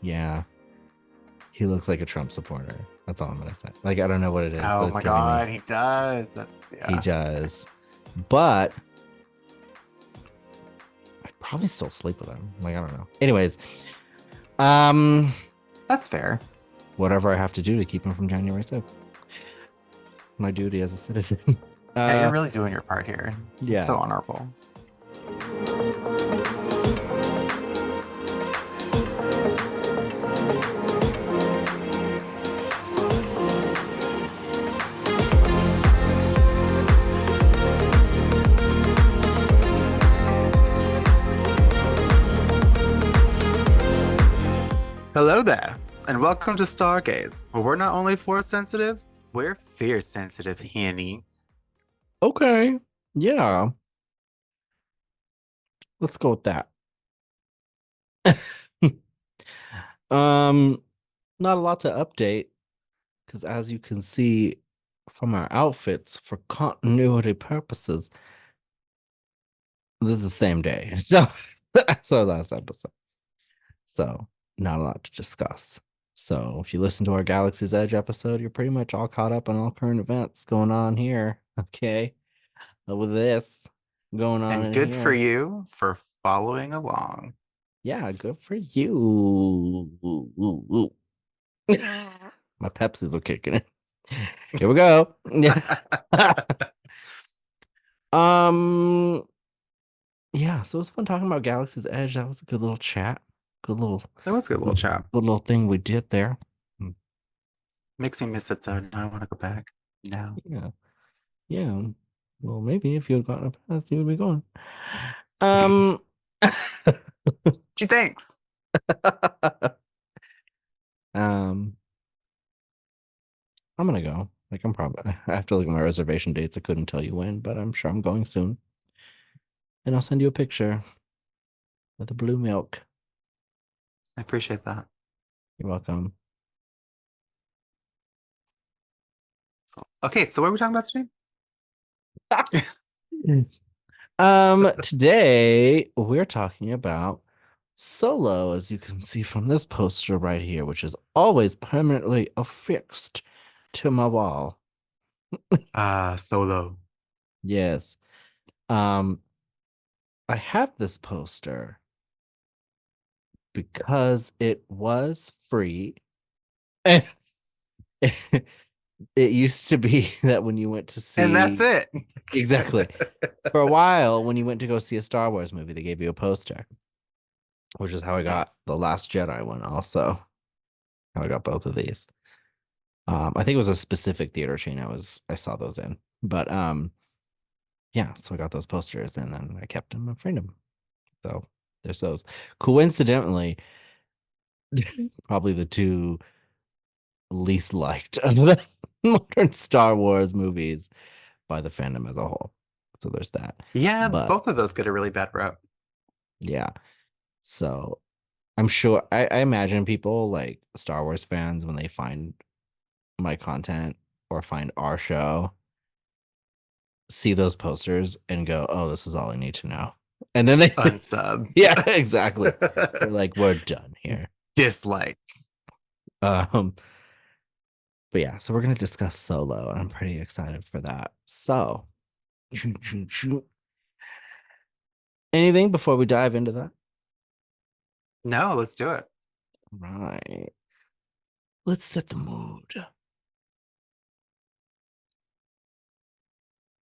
Yeah. He looks like a Trump supporter. That's all I'm gonna say. Like, I don't know what it is, but Oh it's my giving me God, he does. That's he yeah. does. But I'd probably still sleep with him. Like, I don't know. Anyways, um, That's fair. whatever I have to do to keep him from January 6th. My duty as a citizen. Yeah, you're uh really doing your part here. It's so yeah. honorable. Hello there, and welcome to Star Gaze, where we're not only force sensitive, we're fear sensitive, Henny. Okay. Yeah. Let's go with that. um, Not a lot to update because as you can see from our outfits for continuity purposes, this is the same day. So last episode. So not a lot to discuss. So if you listen to our Galaxy's Edge episode, you're pretty much all caught up on all current events going on here. Okay. With this going on And in good for here. you for following along. Yeah, good for you. Ooh, ooh, ooh. My Pepsis are kicking in. Here we go. um, yeah, so it was fun talking about Galaxy's Edge. That was a good little chat. Good little, That was a good little good chat. little thing we did there. Mm. Makes me miss it though. Now I want to go back. No. Yeah, yeah. Well, maybe if you had gotten a pass, you would be going. Um, Gee, thanks. um, I'm gonna go. Like, I'm probably. I have to look at my reservation dates. I couldn't tell you when, but I'm sure I'm going soon. And I'll send you a picture of the blue milk. I appreciate that. You're welcome. So, okay, so what are we talking about today? Today we're talking about Solo, as you can see from this poster right here, which is always permanently affixed to my wall. Solo. Yes. Um, I have this poster because it was free. It used to be that when you went to And that's see, it. exactly, for a while, when you went to go see a Star Wars movie, they gave you a poster, which is how I Yeah. got the Last Jedi one also. How I got both of these. I think it was a specific theater chain I saw those in. But yeah, so I got those posters and then I kept them and framed them. So there's those. Coincidentally, probably the two least liked of the modern Star Wars movies by the fandom as a whole. So there's that. Yeah, But both of those get a really bad rep. yeah, so I'm sure I imagine people like Star Wars fans when they find my content or find our show, see those posters and go, "Oh, this is all I need to know." And then they, Unsub. yeah, exactly. They're like, "We're done here." Dislike. Um, but yeah, so we're gonna discuss Solo, and I'm pretty excited for that. So, anything before we dive into that? No, let's do it. Right. Let's set the mood.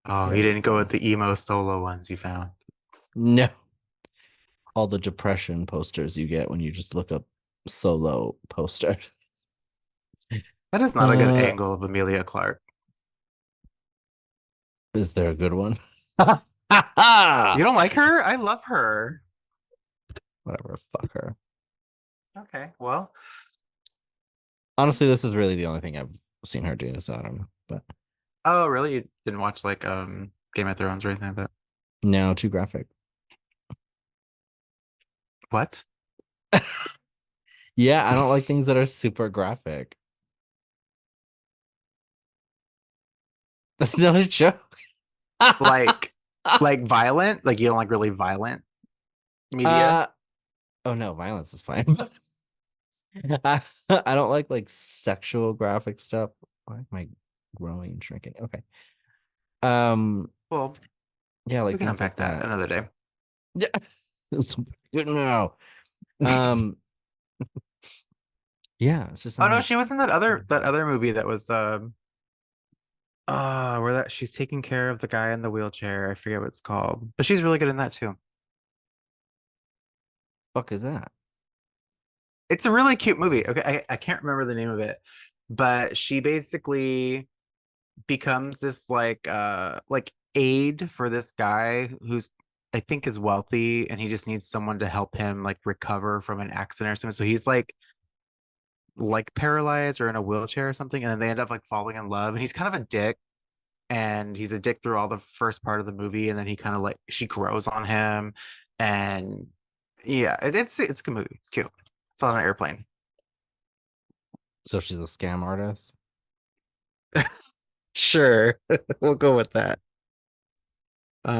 Oh, Here you we didn't go with go. the emo solo ones you found. No, all the depression posters you get when you just look up Solo poster. That is not a good Uh, angle of Amelia Clark. is there a good one? You don't like her? I love her. Whatever, fuck her. Okay, well, Honestly, this is really the only thing I've seen her do, so I don't know. But oh, really? You didn't watch like Game of Thrones or anything like that? no, too graphic. What? Yeah, I don't like things that are super graphic. That's not a joke. like like violent? Like you don't like really violent media? uh oh no, violence is fine. I don't like sexual graphic stuff. Why am I growing and shrinking? Okay. Um, Well, yeah, like we can things like unpack that that. another day. Yeah. Good now. Um, yeah, it's just Oh I'm no, like, she was in that other movie that was where that she's taking care of the guy in the wheelchair. I forget what it's called. But she's really good in that too. fuck is that? It's a really cute movie. Okay, I can't remember the name of it, but she basically becomes this like aide for this guy who's I think is wealthy and he just needs someone to help him like recover from an accident or something. So he's like paralyzed or in a wheelchair or something, and then they end up like falling in love. And he's kind of a dick, and he's a dick through all the first part of the movie, and then he kind of like she grows on him, and yeah, it's a good movie. It's cute. It's on an airplane. So she's a scam artist. Sure, we'll go with that.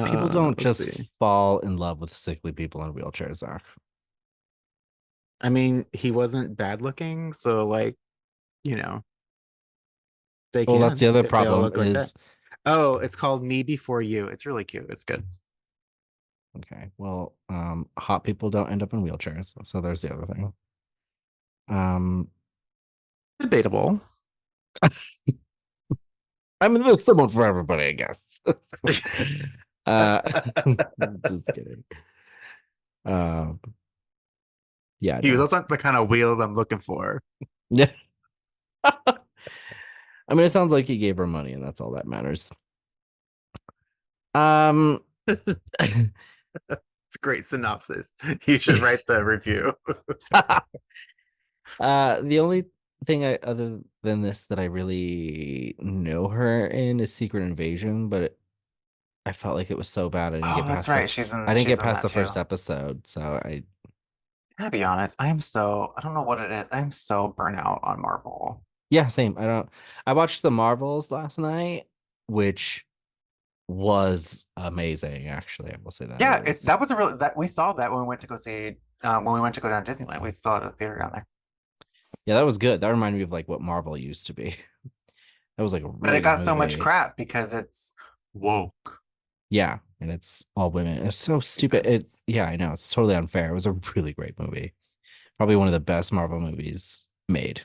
People don't Let's just see. fall in love with sickly people in wheelchairs, Zach. I mean, he wasn't bad looking, so like, you know, they Well, that's the can other if they all problem look like that. is Oh, it's called Me Before You. It's really cute. It's good. okay. Well, hot people don't end up in wheelchairs, so there's the other thing. Um, Debatable. I mean, there's someone for everybody, I guess. uh, just kidding. Um, yeah, Dude, no. those aren't the kind of wheels I'm looking for. Yeah. I mean, it sounds like he gave her money, and that's all that matters. Um, It's a great synopsis. You should write the review. the only thing other than this that I really know her in is Secret Invasion, but I felt like it was so bad Oh, that's right. I didn't She's get in past that the too. first episode, so I Gotta be honest, I don't know what it is. I'm so burnt out on Marvel. yeah, same. I watched the Marvels last night, which was amazing, actually. I will say that it Yeah, was that was a real that we saw that when we went to go see when we went to go down to Disneyland. We saw it at a theater down there. yeah, that was good. That reminded me of like what Marvel used to be. That was like a But really it good got so much movie. crap because it's woke. Yeah, and it's all women. It's so stupid. Stupid. Yeah, I know. It's totally unfair. It was a really great movie. Probably one of the best Marvel movies made.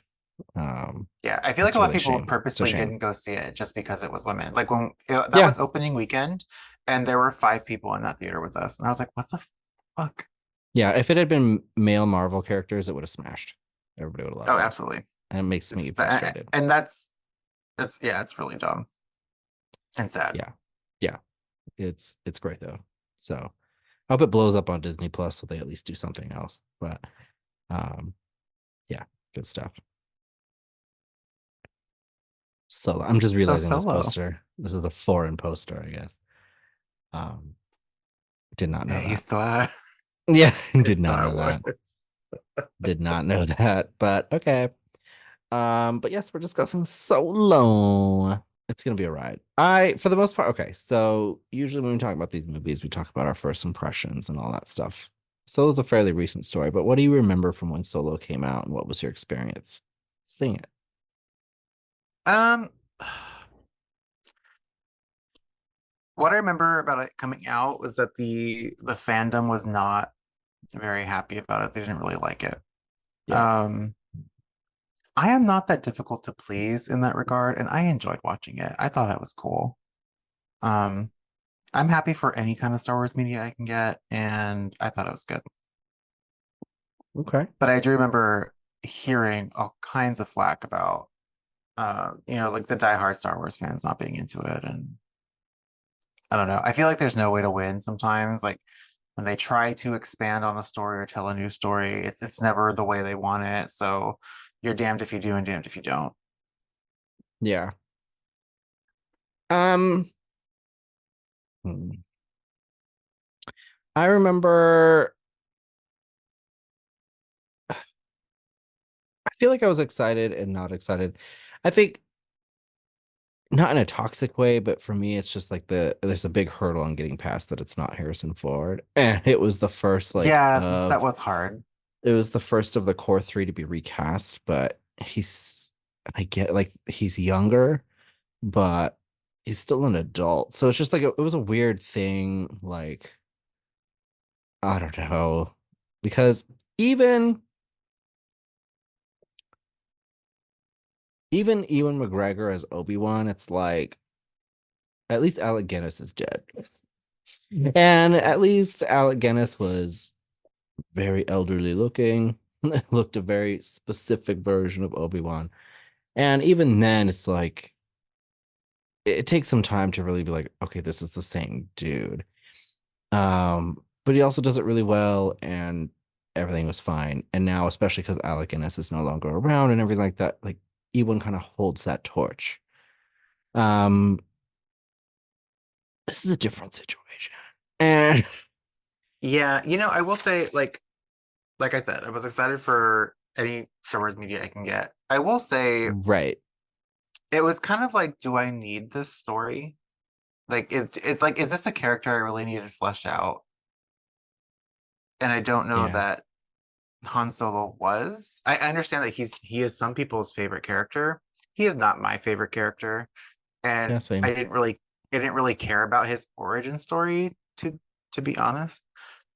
Um, Yeah, I feel like it's a lot really of a people shame. It's a purposely shame. didn't go see it just because it was women. Like that Yeah, was opening weekend, and there were 5 people in that theater with us, and I was like, "What the fuck?" yeah. If it had been male Marvel characters, it would have smashed. Everybody would have Oh, loved it. absolutely. And it makes me It's that, frustrated. and that's yeah, it's really dumb and sad. Yeah. Yeah. It's great though. So I hope it blows up on Disney Plus so they at least do something else. But um yeah, good stuff. So I'm just So realizing this Solo, poster. This is a foreign poster, I guess. Um did not yeah, know he's that. Star, Yeah, did it's not Star know Wars. that. Did not know that. But okay. But yes, we're discussing Solo. It's gonna be a ride. For the most part, okay. So usually when we talk about these movies, we talk about our first impressions and all that stuff. Solo's a fairly recent story, but what do you remember from when Solo came out, and what was your experience seeing it? Um, what I remember about it coming out was that the fandom was not very happy about it. They didn't really like it. Yeah. Um, I am not that difficult to please in that regard, and I enjoyed watching it. I thought it was cool. Um, I'm happy for any kind of Star Wars media I can get, and I thought it was good. Okay. But I do remember hearing all kinds of flack about, like the diehard Star Wars fans not being into it, and I don't know. I feel like there's no way to win sometimes. Like when they try to expand on a story or tell a new story, it's never the way they want it. So you're damned if you do and damned if you don't. Yeah. Um. hmm. I remember. I feel like I was excited and not excited. I think not in a toxic way, but for me, it's just like there's a big hurdle on getting past that it's not Harrison Ford, and it was the first like Yeah, that of was hard. it was the first of the core three to be recast, but I get like he's younger, but he's still an adult. So it's just like it was a weird thing. Like, I don't know. Because even Ewan McGregor as Obi-Wan, it's like at least Alec Guinness is dead. And at least Alec Guinness was very elderly looking, looked a very specific version of Obi-Wan. And even then, it's like it takes some time to really be like, okay, this is the same dude. But he also does it really well, and everything was fine. And now, especially because Alec Guinness is no longer around and everything like that, like Ewan kind of holds that torch. Um, this is a different situation. And Yeah, I will say, like I said, I was excited for any Star Wars media I can get. I will say right. it was kind of like, do I need this story? Like, it's like, is this a character I really needed fleshed out? And I don't know Yeah. that Han Solo was. I understand that he is some people's favorite character. He is not my favorite character, and Yeah, same. I didn't really care about his origin story to be honest.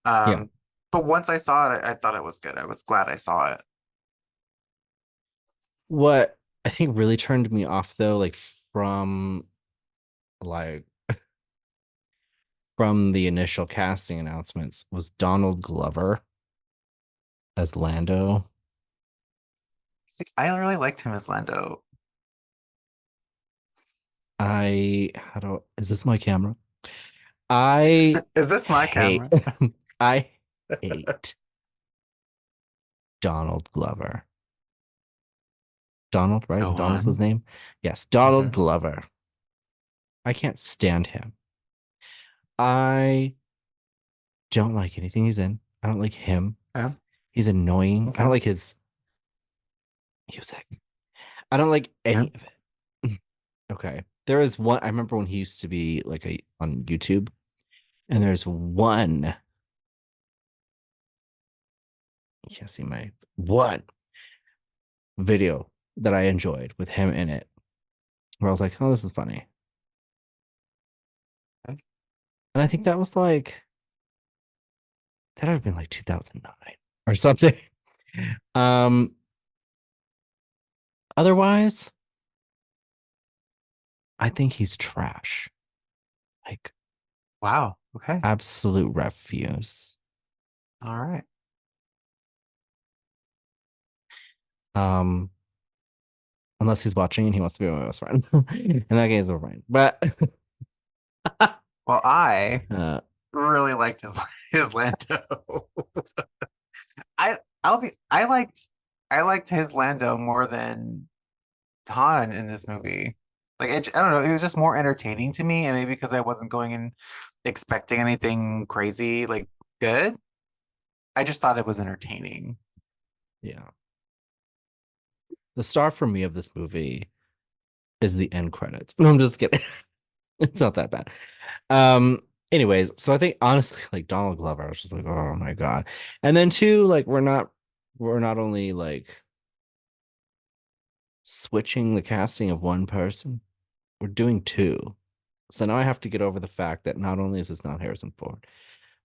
Yeah. Um, but once I saw it, I thought it was good. I was glad I saw it. What I think really turned me off though, like from the initial casting announcements was Donald Glover as Lando. See, I really liked him as Lando. How do is this my camera? I Is this my hate camera? I hate Donald Glover. Donald, right? Go Donald's his on. name? Yes, Donald Mhm. Glover. I can't stand him. I don't like anything he's in. I don't like him. Okay. He's annoying. I don't Okay. like his music. I don't like Yeah. any of it. Okay. There is one I remember when he used to be like a on YouTube, and there's one you can't see my one video that I enjoyed with him in it, where I was like, oh, this is funny. Okay. And I think that was like that would have been like 2009 or something. Um, otherwise, I think he's trash. Like Wow. Okay. absolute refuse. All right. Um, unless he's watching and he wants to be my best friend. In that case, we're fine. But Well, I uh, really liked his his Lando. I I liked his Lando more than Han in this movie. Like I don't know, it was just more entertaining to me, and maybe because I wasn't going in expecting anything crazy, like good. I just thought it was entertaining. yeah, the star for me of this movie is the end credits. No, I'm just kidding. It's not that bad. Um, anyways, so I think honestly, like Donald Glover, I was just like, oh my God. And then two, like we're not only like switching the casting of one person, we're doing two. So now I have to get over the fact that not only is this not Harrison Ford,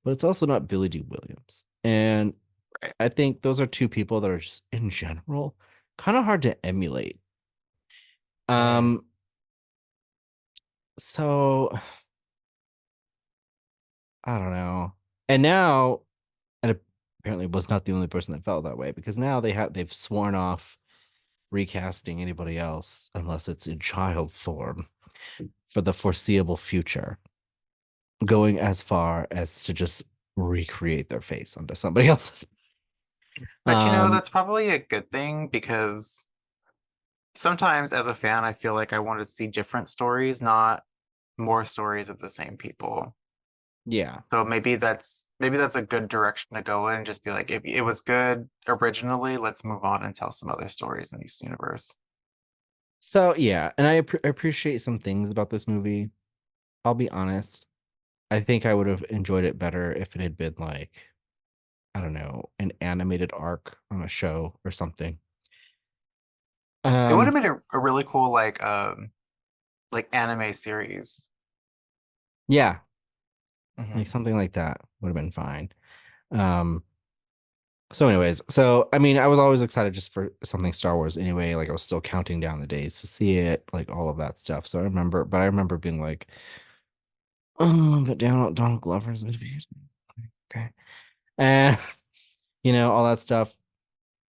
but it's also not Billy D. Williams. And Right. I think those are two people that are just in general kind of hard to emulate. Mm. Um, so I don't know. And now, and apparently was not the only person that felt that way because now they've sworn off recasting anybody else unless it's in child form for the foreseeable future, going as far as to just recreate their face onto somebody else's. But Um, that's probably a good thing because sometimes as a fan, I feel like I want to see different stories, not more stories of the same people. yeah. So maybe that's a good direction to go in and just be like, if it was good originally, let's move on and tell some other stories in this universe. So yeah, and appreciate some things about this movie. I'll be honest. I think I would have enjoyed it better if it had been like I don't know, an animated arc on a show or something. It would have Um, made a really cool like anime series. yeah, like Hmm. something like that would have been fine. Um, so anyways, so I mean, I was always excited just for something Star Wars anyway. Like I was still counting down the days to see it, like all of that stuff. So I remember being like, oh, but Donald Glover's gonna be okay, and all that stuff.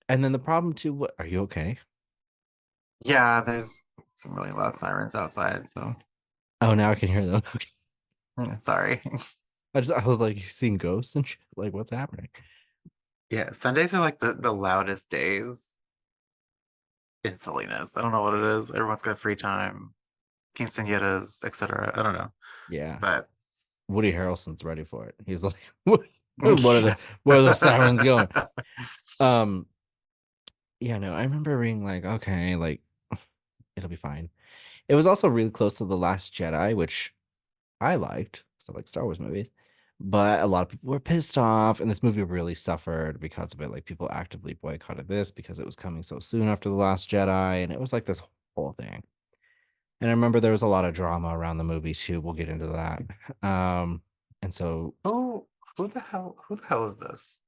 And then the problem too, what are you okay? Yeah, there's some really loud sirens outside, so Oh, now I can hear them. sorry. I was like, you seeing ghosts and shit? Like, what's happening? Yeah, Sundays are like the loudest days in Salinas. I don't know what it is. Everyone's got free time, quinceañeras, etc. I don't know, Yeah. but Woody Harrelson's ready for it. He's like, what are the sirens going? Um, yeah, no, I remember being like, okay, like it'll be fine. It was also really close to The Last Jedi, which I liked, so like Star Wars movies. But a lot of people were pissed off, and this movie really suffered because of it. Like people actively boycotted this because it was coming so soon after The Last Jedi, and it was like this whole thing. And I remember there was a lot of drama around the movie too. We'll get into that. And so who who the hell is this?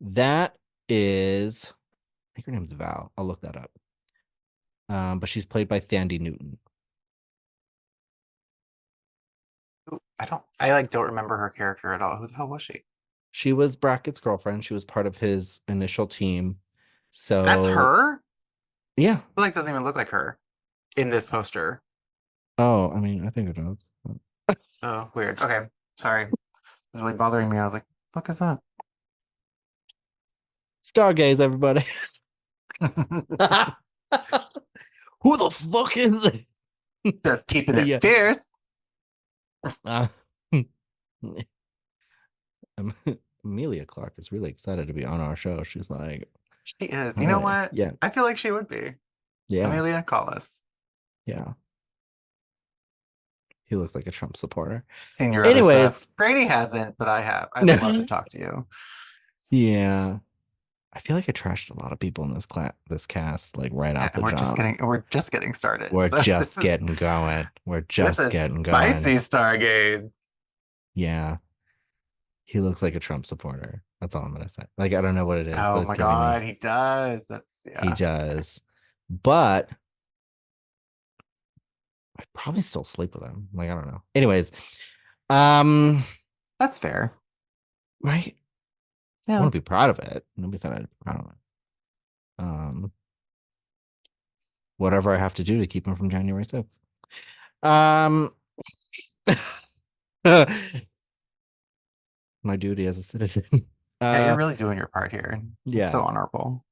that is, I think her name's Val. I'll look that up. But she's played by Thandie Newton. I like don't remember her character at all. Who the hell was she? She was Brackett's girlfriend. She was part of his initial team. That's So her? yeah. I feel like doesn't even look like her in this poster. Oh, I mean, I think it does. Oh, weird. Okay, sorry. It was really bothering me. I was like, "Fuck is that?" Star Gaze, everybody. Who the fuck is it? Just keeping But it yeah. fierce. Uh, Amelia Clark is really excited to be on our show. She's like, She is. You know hi. what? Yeah. I feel like she would be. Yeah. Amelia, call us. Yeah. He looks like a Trump supporter. Seen your other stuff. Anyways, Brady hasn't, but I have. I'd love to talk to you. yeah. I feel like I trashed a lot of people in this cast, like right Yeah, out and the jump. we're just getting started. We're So just getting going. We're this just is getting going. spicy Star Gaze. Yeah. He looks like a Trump supporter. That's all I'm gonna say. Like I don't know what it is, but Oh it's my giving me. God, he does. That's He yeah. does. But I'd probably still sleep with him. Like I don't know. Anyways, um, That's fair. right. I Yeah. want to be proud of it. Nobody said I'd be proud of it. Um, whatever I have to do to keep him from January 6th. Um, my duty as a citizen. Yeah, you're Uh, really doing your part here. It's so yeah, honorable.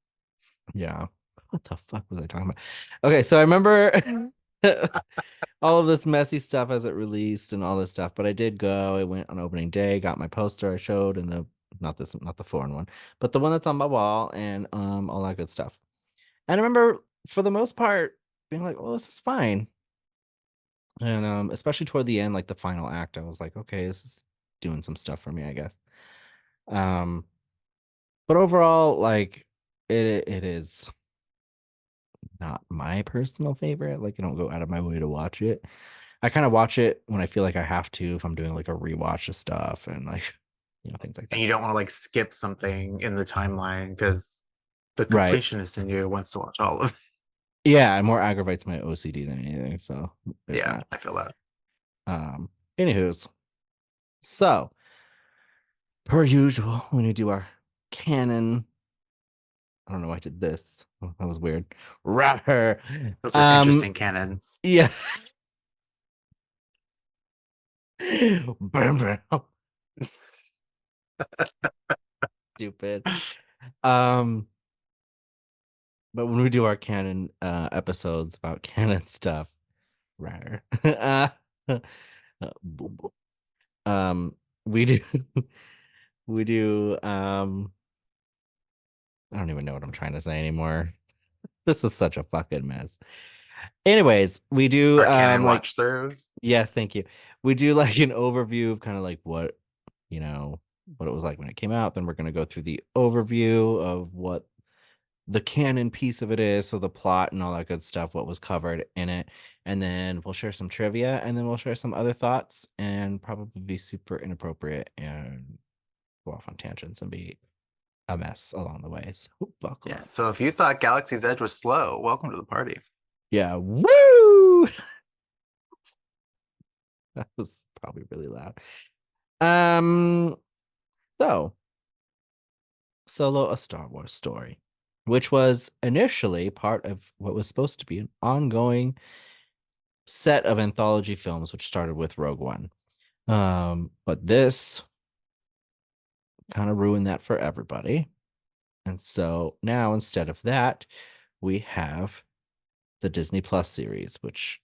yeah. What the fuck was I talking about? Okay, so I remember all of this messy stuff as it released and all this stuff, but I did go. I went on opening day, got my poster I showed, and not the foreign one, but the one that's on my wall, and all that good stuff. And I remember for the most part being like, "Oh, this is fine." And especially toward the end, like the final act, I was like, "Okay, this is doing some stuff for me, I guess." Um, but overall, like it is not my personal favorite. Like I don't go out of my way to watch it. I kind of watch it when I feel like I have to, if I'm doing like a rewatch of stuff and like things like And that. you don't want to like skip something in the timeline because the Right. completionist in you wants to watch all of it. Yeah, it more aggravates my OCD than anything. So there's Yeah, that. I feel that. Um, Anywho's, so per usual, when we do our canon, I don't know why I did this. Oh, that was weird. Rawr. Those are Um, interesting canons. yeah. Bam, bam. Stupid. Um, but when we do our canon episodes about canon stuff, rawr. Boom, boom. We do we do I don't even know what I'm trying to say anymore. This is such a fucking mess. Anyways, we do Our canon like watch throughs. yes, thank you. We do like an overview of kind of like what, you know, what it was like when it came out. Then we're going to go through the overview of what the canon piece of it is, so the plot and all that good stuff, what was covered in it, and then we'll share some trivia, and then we'll share some other thoughts, and probably be super inappropriate and go off on tangents and be a mess along the way. So buckle Yeah. up. So if you thought Galaxy's Edge was slow, welcome to the party. Yeah, woo! That was probably really loud. Um, so Solo: A Star Wars Story, which was initially part of what was supposed to be an ongoing set of anthology films, which started with Rogue One. But this kind of ruined that for everybody. And so now instead of that, we have the Disney Plus series, which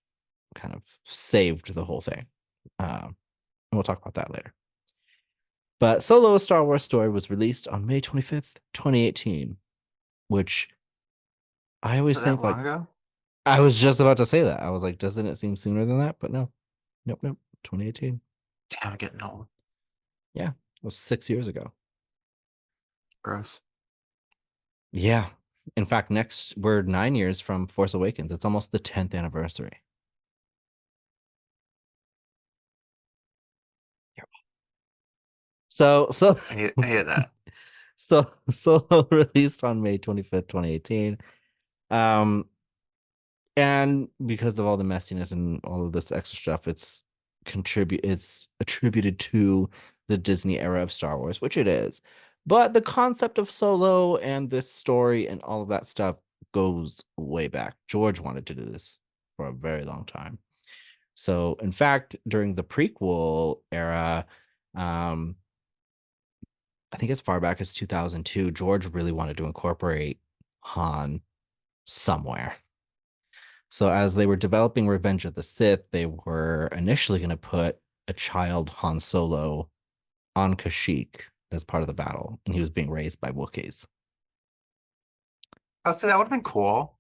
kind of saved the whole thing. And we'll talk about that later. But Solo: A Star Wars Story was released on May 25th, 2018, which I Was always it that think like long ago? I was just about to say that. I was like, doesn't it seem sooner than that? But no. Nope, nope. 2018. Damn, I'm getting old. Yeah. It was 6 years ago. Gross. Yeah. In fact, next we're 9 years from Force Awakens. It's almost the 10th anniversary. So I hear that. Solo released on May 25th, 2018. Um, and because of all the messiness and all of this extra stuff, it's attributed to the Disney era of Star Wars, which it is. But the concept of Solo and this story and all of that stuff goes way back. George wanted to do this for a very long time. So, in fact, during the prequel era, um, I think as far back as 2002, George really wanted to incorporate Han somewhere. So, as they were developing Revenge of the Sith, they were initially going to put a child Han Solo on Kashyyyk as part of the battle, and he was being raised by Wookiees. Oh, so that would have been cool.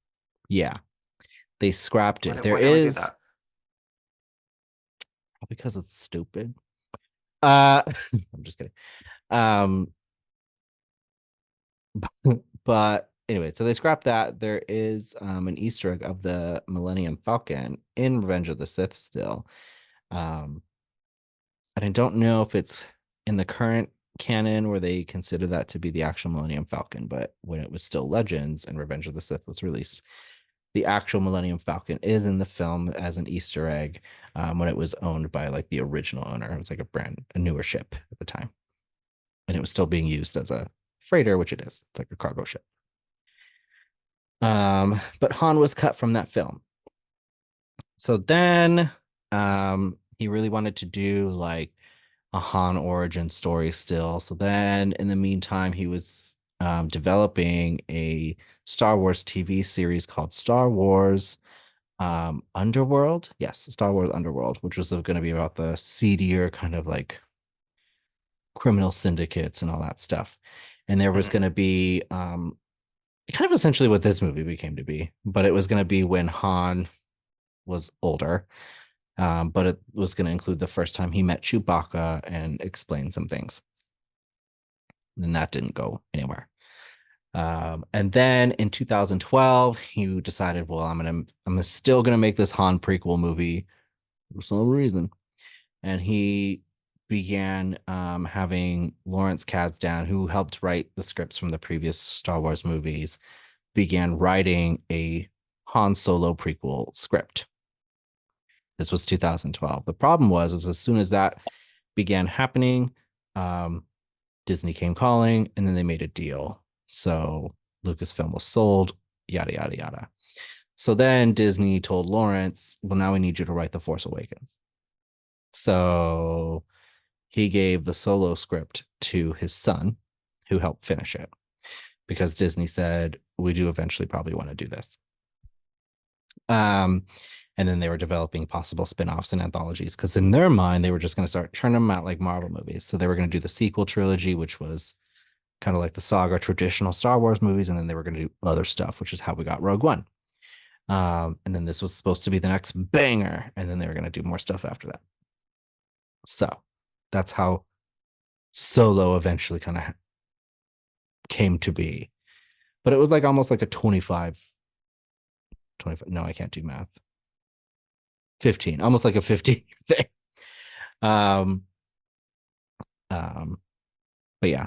Yeah, they scrapped it. There Why didn't we do is that? because it's stupid. Uh, I'm just kidding. Um, but anyway, so they scrapped that. There is an Easter egg of the Millennium Falcon in Revenge of the Sith still. Um, and I don't know if it's in the current canon where they consider that to be the actual Millennium Falcon, but when it was still Legends and Revenge of the Sith was released, the actual Millennium Falcon is in the film as an Easter egg when it was owned by like the original owner. It was like a newer ship at the time, and it was still being used as a freighter, which it is. It's like a cargo ship. But Han was cut from that film. So then he really wanted to do like a Han origin story still. So then in the meantime, he was developing a Star Wars TV series called Star Wars Underworld. Yes, Star Wars Underworld, which was going to be about the seedier kind of like criminal syndicates and all that stuff. And there was Mhm. going to be kind of essentially what this movie became to be, but it was going to be when Han was older. But it was going to include the first time he met Chewbacca and explain some things. And that didn't go anywhere. And then in 2012, he decided, well, I'm still gonna make this Han prequel movie for some reason. And he began having Lawrence Kasdan, who helped write the scripts from the previous Star Wars movies, began writing a Han Solo prequel script. This was 2012. The problem was, is as soon as that began happening, um, Disney came calling, and then they made a deal. So Lucasfilm was sold, yada yada yada. So then Disney told Lawrence, "Well, now we need you to write The Force Awakens." So he gave the Solo script to his son, who helped finish it, because Disney said, "We do eventually probably want to do this." Um, and then they were developing possible spin-offs and anthologies because in their mind they were just going to start churning them out like Marvel movies. So they were going to do the sequel trilogy, which was kind of like the saga traditional Star Wars movies, and then they were going to do other stuff, which is how we got Rogue One. And then this was supposed to be the next banger, and then they were going to do more stuff after that. So that's how Solo eventually kind of came to be. But it was like almost like a 25. No, I can't do math. 15, almost like a 15 thing. Um, um, but yeah,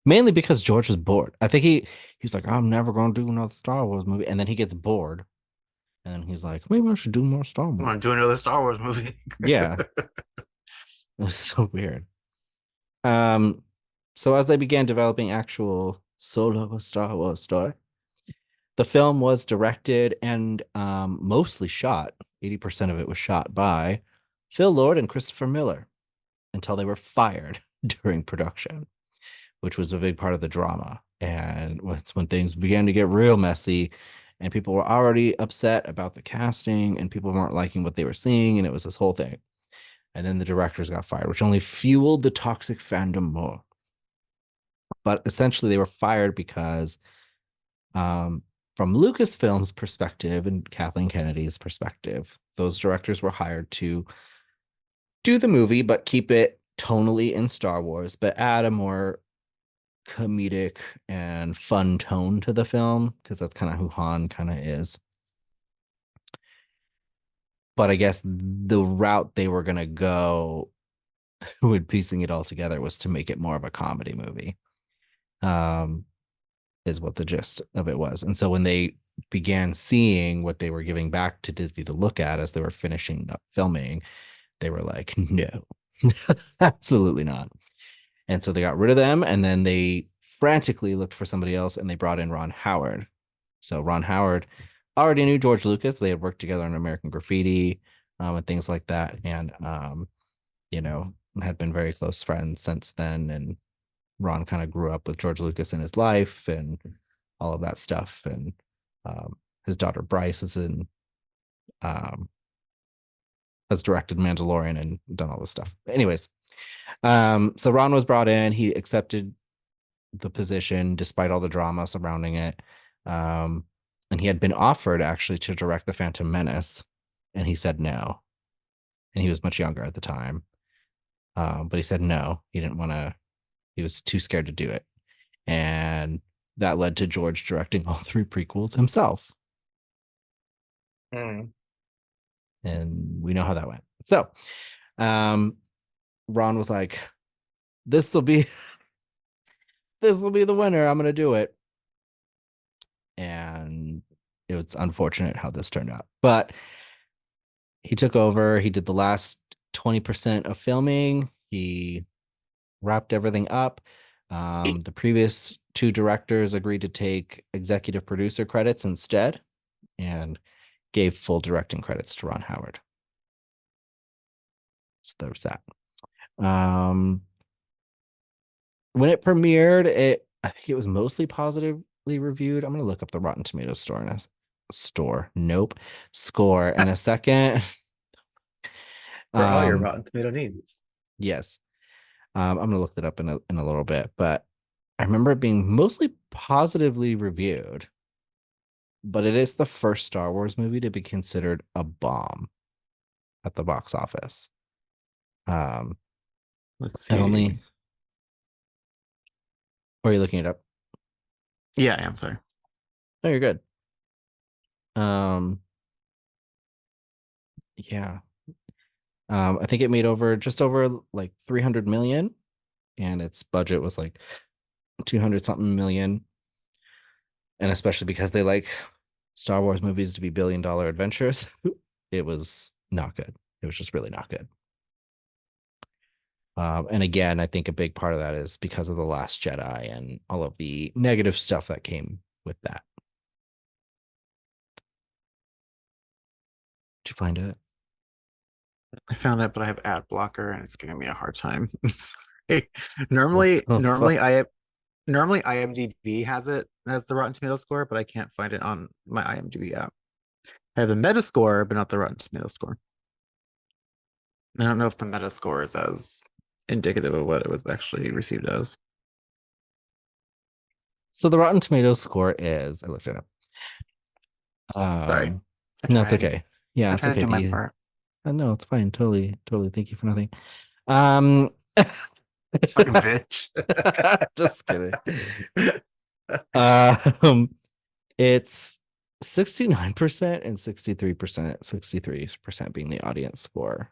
mainly because George was bored. I think he's like, I'm never gonna do another Star Wars movie, and then he gets bored, and then he's like, maybe I should do more Star I Wars. want to do another Star Wars movie. Yeah, it was so weird. Um, so as they began developing actual solo Star Wars story, the film was directed and mostly shot. 80% of it was shot by Phil Lord and Christopher Miller until they were fired during production, which was a big part of the drama. And it's when things began to get real messy and people were already upset about the casting and people weren't liking what they were seeing. And it was this whole thing. And then the directors got fired, which only fueled the toxic fandom more. But essentially, they were fired because, um, from Lucasfilm's perspective and Kathleen Kennedy's perspective, those directors were hired to do the movie, but keep it tonally in Star Wars, but add a more comedic and fun tone to the film because that's kind of who Han kind of is. But I guess the route they were going to go with piecing it all together was to make it more of a comedy movie. Um, is what the gist of it was. And so when they began seeing what they were giving back to Disney to look at as they were finishing up filming, they were like, no, absolutely not. And so they got rid of them and then they frantically looked for somebody else and they brought in Ron Howard. So Ron Howard already knew George Lucas. They had worked together on American Graffiti, and things like that. And, you know, had been very close friends since then. And Ron kind of grew up with George Lucas in his life and all of that stuff. And his daughter Bryce is in, um, has directed Mandalorian and done all this stuff. Anyways, so Ron was brought in. He accepted the position despite all the drama surrounding it. And he had been offered actually to direct The Phantom Menace, and he said no. And he was much younger at the time. But he said no. He didn't want to, he was too scared to do it. And that led to George directing all three prequels himself. Mm. And we know how that went. So um, Ron was like, this will be the winner. I'm gonna do it. And it was unfortunate how this turned out. But he took over, he did the last 20% of filming, he wrapped everything up. The previous two directors agreed to take executive producer credits instead and gave full directing credits to Ron Howard. So there was that. When it premiered, I think it was mostly positively reviewed. I'm gonna look up the Rotten Tomatoes store in a store. Nope. Score in a second. For all your Um, Rotten Tomato needs. yes. I'm gonna look that up in a little bit, but I remember it being mostly positively reviewed. But it is the first Star Wars movie to be considered a bomb at the box office. Um, Let's and see. only, or are you looking it up? Yeah, I'm sorry. Oh, you're good. Um, yeah. I think it made just over like 300 million, and its budget was like 200 something million. And especially because they like Star Wars movies to be $1 billion adventures, it was not good. It was just really not good. And again, I think a big part of that is because of The Last Jedi and all of the negative stuff that came with that. Did you find it? I found it, but I have ad blocker and it's giving me a hard time. I'm sorry. What Normally, the normally fuck? I have normally IMDb has it as the Rotten Tomato score, but I can't find it on my IMDb app. I have the Metascore, but not the Rotten Tomato score. I don't know if the Metascore is as indicative of what it was actually received as. So the Rotten Tomatoes score is, I looked it up. Sorry. I No, it's tried. okay. Yeah, I it's tried to okay. do my part. No, it's fine. Totally, totally. Thank you for nothing. Um, Fucking bitch. Just kidding. Um, it's 69% and 63%, 63% being the audience score.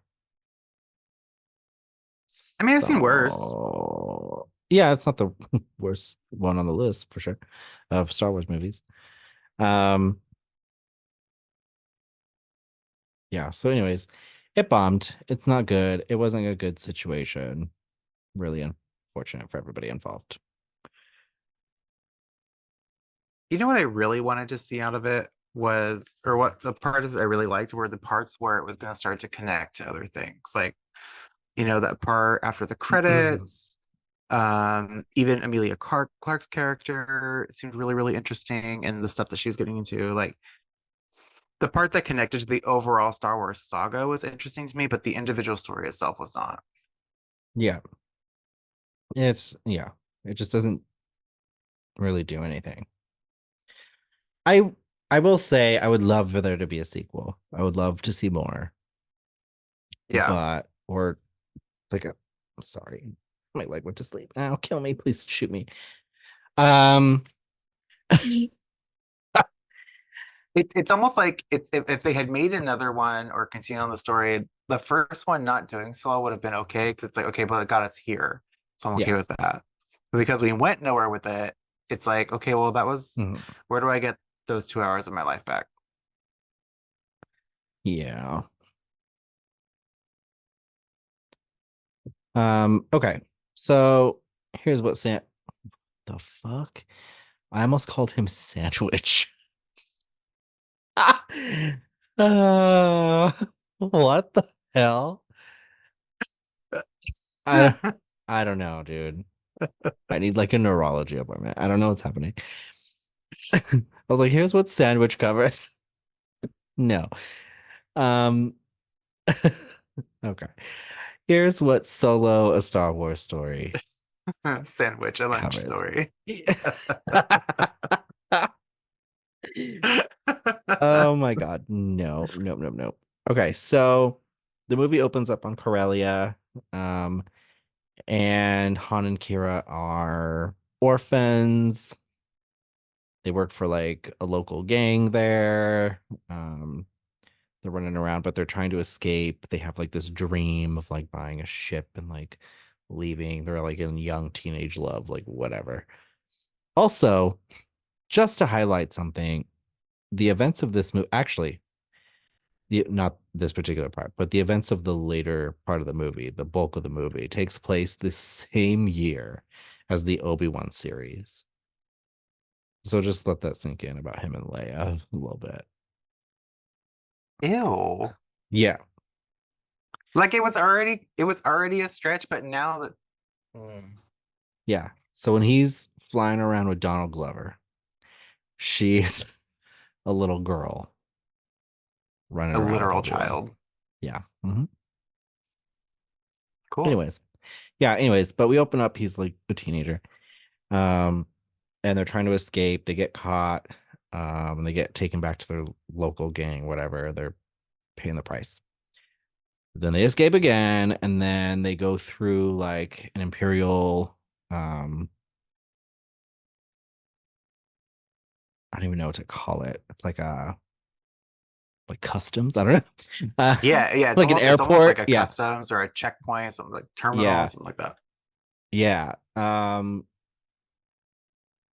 I mean, I've seen worse. So yeah, it's not the worst one on the list for sure of Star Wars movies. Um, yeah, so anyways, it bombed. It's not good. It wasn't a good situation. Really unfortunate for everybody involved. You know what I really wanted to see out of it was, or what the part of it I really liked were the parts where it was going to start to connect to other things. Like, that part after the credits, even Amelia Clark's character seemed really, really interesting, and the stuff that she was getting into. Like, the part that connected to the overall Star Wars saga was interesting to me, but the individual story itself was not. Yeah, yeah, it just doesn't really do anything. I I will say I would love for there to be a sequel. I would love to see more, Yeah. but or like a, I'm sorry, my leg went to sleep. Now kill me, please shoot me. Um, It's almost like if they had made another one or continued on the story, the first one not doing so well would have been okay because it's like, okay, but it got us here. So I'm okay yeah, with that. But because we went nowhere with it, it's like, okay, well, that was mhm, where do I get those 2 hours of my life back? yeah. Okay. So here's what the fuck? I almost called him Sandwich. uh, what the hell? I I don't know, dude. I need like a neurology appointment. I don't know what's happening. I was like, here's what Sandwich covers. No. Um okay. Here's what Solo a Star Wars story Sandwich, a lunch covers. story. Oh my God. No, no, no, no. Okay, so the movie opens up on Corellia, and Han and Kira are orphans. They work for like a local gang there. Um, they're running around, but they're trying to escape. They have like this dream of like buying a ship and like leaving. They're like in young teenage love, like whatever. Also, just to highlight something, the events of this movie actually not this particular part, but the events of the later part of the movie, the bulk of the movie, takes place the same year as the Obi-Wan series. So just let that sink in about him and Leia a little bit. Ew. Yeah. Like it was already a stretch, but now that Yeah. So when he's flying around with Donald Glover, she's a little girl running a around with literal Obi-Wan. child. Yeah. Mhm. Cool. Anyways. Yeah, anyways, but we open up, he's like a teenager. Um, and they're trying to escape. They get caught. And they get taken back to their local gang, whatever. They're paying the price. Then they escape again, and then they go through like an imperial. I don't even know what to call it. It's like a like customs. I don't know. Yeah, yeah. It's Like an almost like airport. a Yeah, customs or a checkpoint, something like terminal, yeah, something like that. yeah.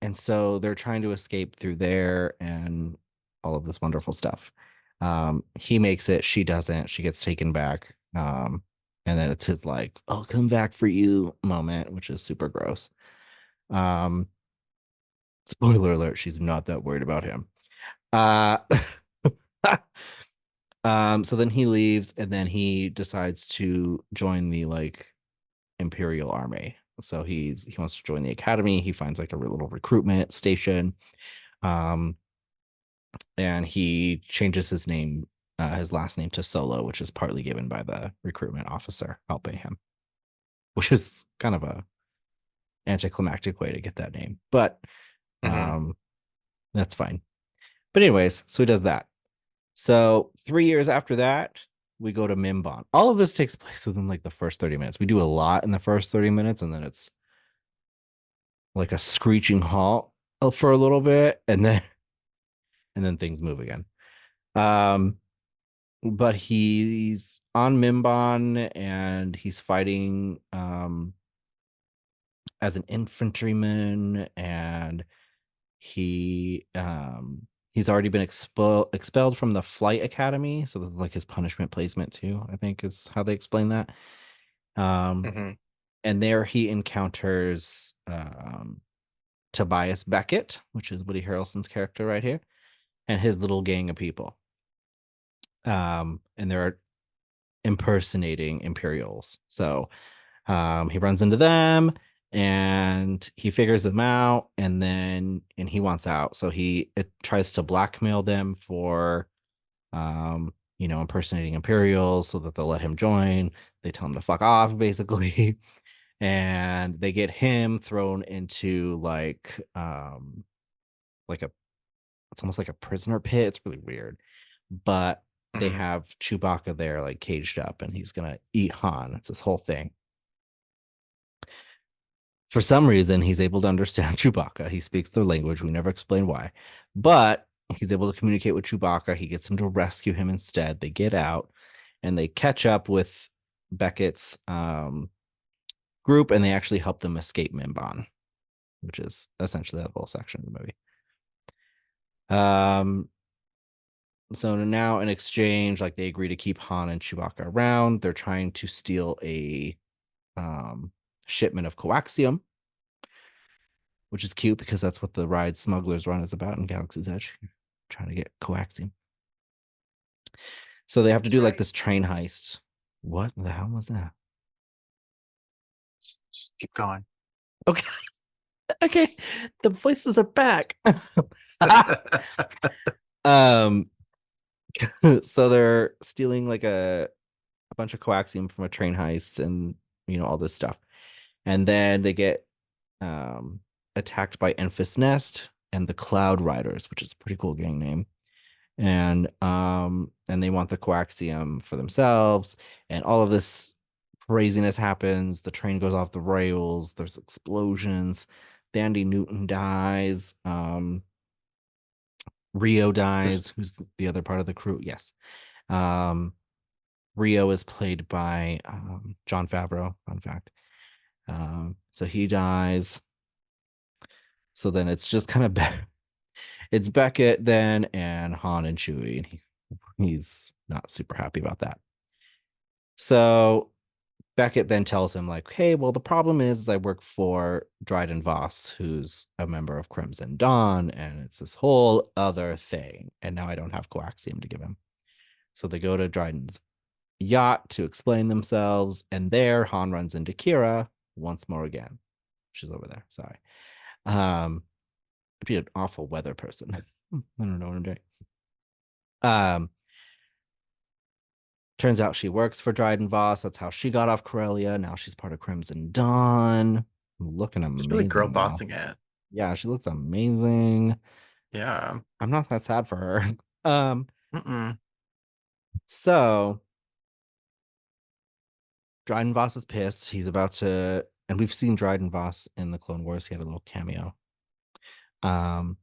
And so they're trying to escape through there and all of this wonderful stuff. He makes it, she doesn't, she gets taken back. And then it's his like, I'll come back for you moment, which is super gross. Um, spoiler alert, she's not that worried about him. Uh so then he leaves and then he decides to join the like Imperial Army. So he wants to join the academy. He finds like a little recruitment station. Um, and he changes his last name to Solo, which is partly given by the recruitment officer helping him, which is kind of a anticlimactic way to get that name, but Hmm. um, that's fine. But anyways, so he does that. So 3 years after that, we go to Mimbon. All of this takes place within like the first 30 minutes. We do a lot in the first 30 minutes, and then it's like a screeching halt for a little bit, and then things move again. Um, but he's on Mimbon and he's fighting as an infantryman, and he's already been expelled from the flight academy, so this is like his punishment placement too, I think is how they explain that. um Hmm. and there he encounters Tobias Beckett, which is Woody Harrelson's character right here, and his little gang of people. And they're impersonating Imperials. So he runs into them and he figures them out, and he wants out. So it tries to blackmail them for impersonating Imperials so that they'll let him join. They tell him to fuck off, basically. And they get him thrown into like a it's almost like a prisoner pit. It's really weird. But they Hmm. have Chewbacca there, like caged up, and he's gonna eat Han. It's this whole thing. For some reason, he's able to understand Chewbacca. He speaks their language. We never explain why, but he's able to communicate with Chewbacca. He gets him to rescue him instead. They get out and they catch up with Beckett's group, and they actually help them escape Mimban, which is essentially that whole section of the movie. Um, so now in exchange, like they agree to keep Han and Chewbacca around. They're trying to steal a um, shipment of coaxium, which is cute because that's what the ride Smugglers Run is about in Galaxy's Edge. Trying to get coaxium. So they have to do like Right. this train heist. What the hell was that? Just keep going. Okay. Okay. The voices are back. um so they're stealing like a bunch of coaxium from a train heist, and all this stuff. And then they get um attacked by Enfys Nest and the Cloud Riders, which is a pretty cool gang name. And they want the coaxium for themselves, and all of this craziness happens. The train goes off the rails, there's explosions, Dandy Newton dies, Rio There's dies, who's the other part of the crew. Yes. um Rio is played by John Favreau, fun fact. So he dies. So then it's just kind of it's Beckett then and Han and Chewie, and he's not super happy about that. So Beckett then tells him, like, hey, well, the problem is I work for Dryden Voss, who's a member of Crimson Dawn, and it's this whole other thing. And now I don't have coaxium to give him. So they go to Dryden's yacht to explain themselves, and there Han runs into Kira once more again. She's over there. Sorry. I'd be an awful weather person. I don't know what I'm doing. Um, Turns out she works for Dryden Voss. That's how she got off Corellia. Now she's part of Crimson Dawn. Looking She's really girl amazing now. bossing it. Yeah, she looks amazing. Yeah. I'm not that sad for her. Um, Mm-mm. so Dryden Voss is pissed. He's about to, and we've seen Dryden Voss in the Clone Wars. He had a little cameo. Um,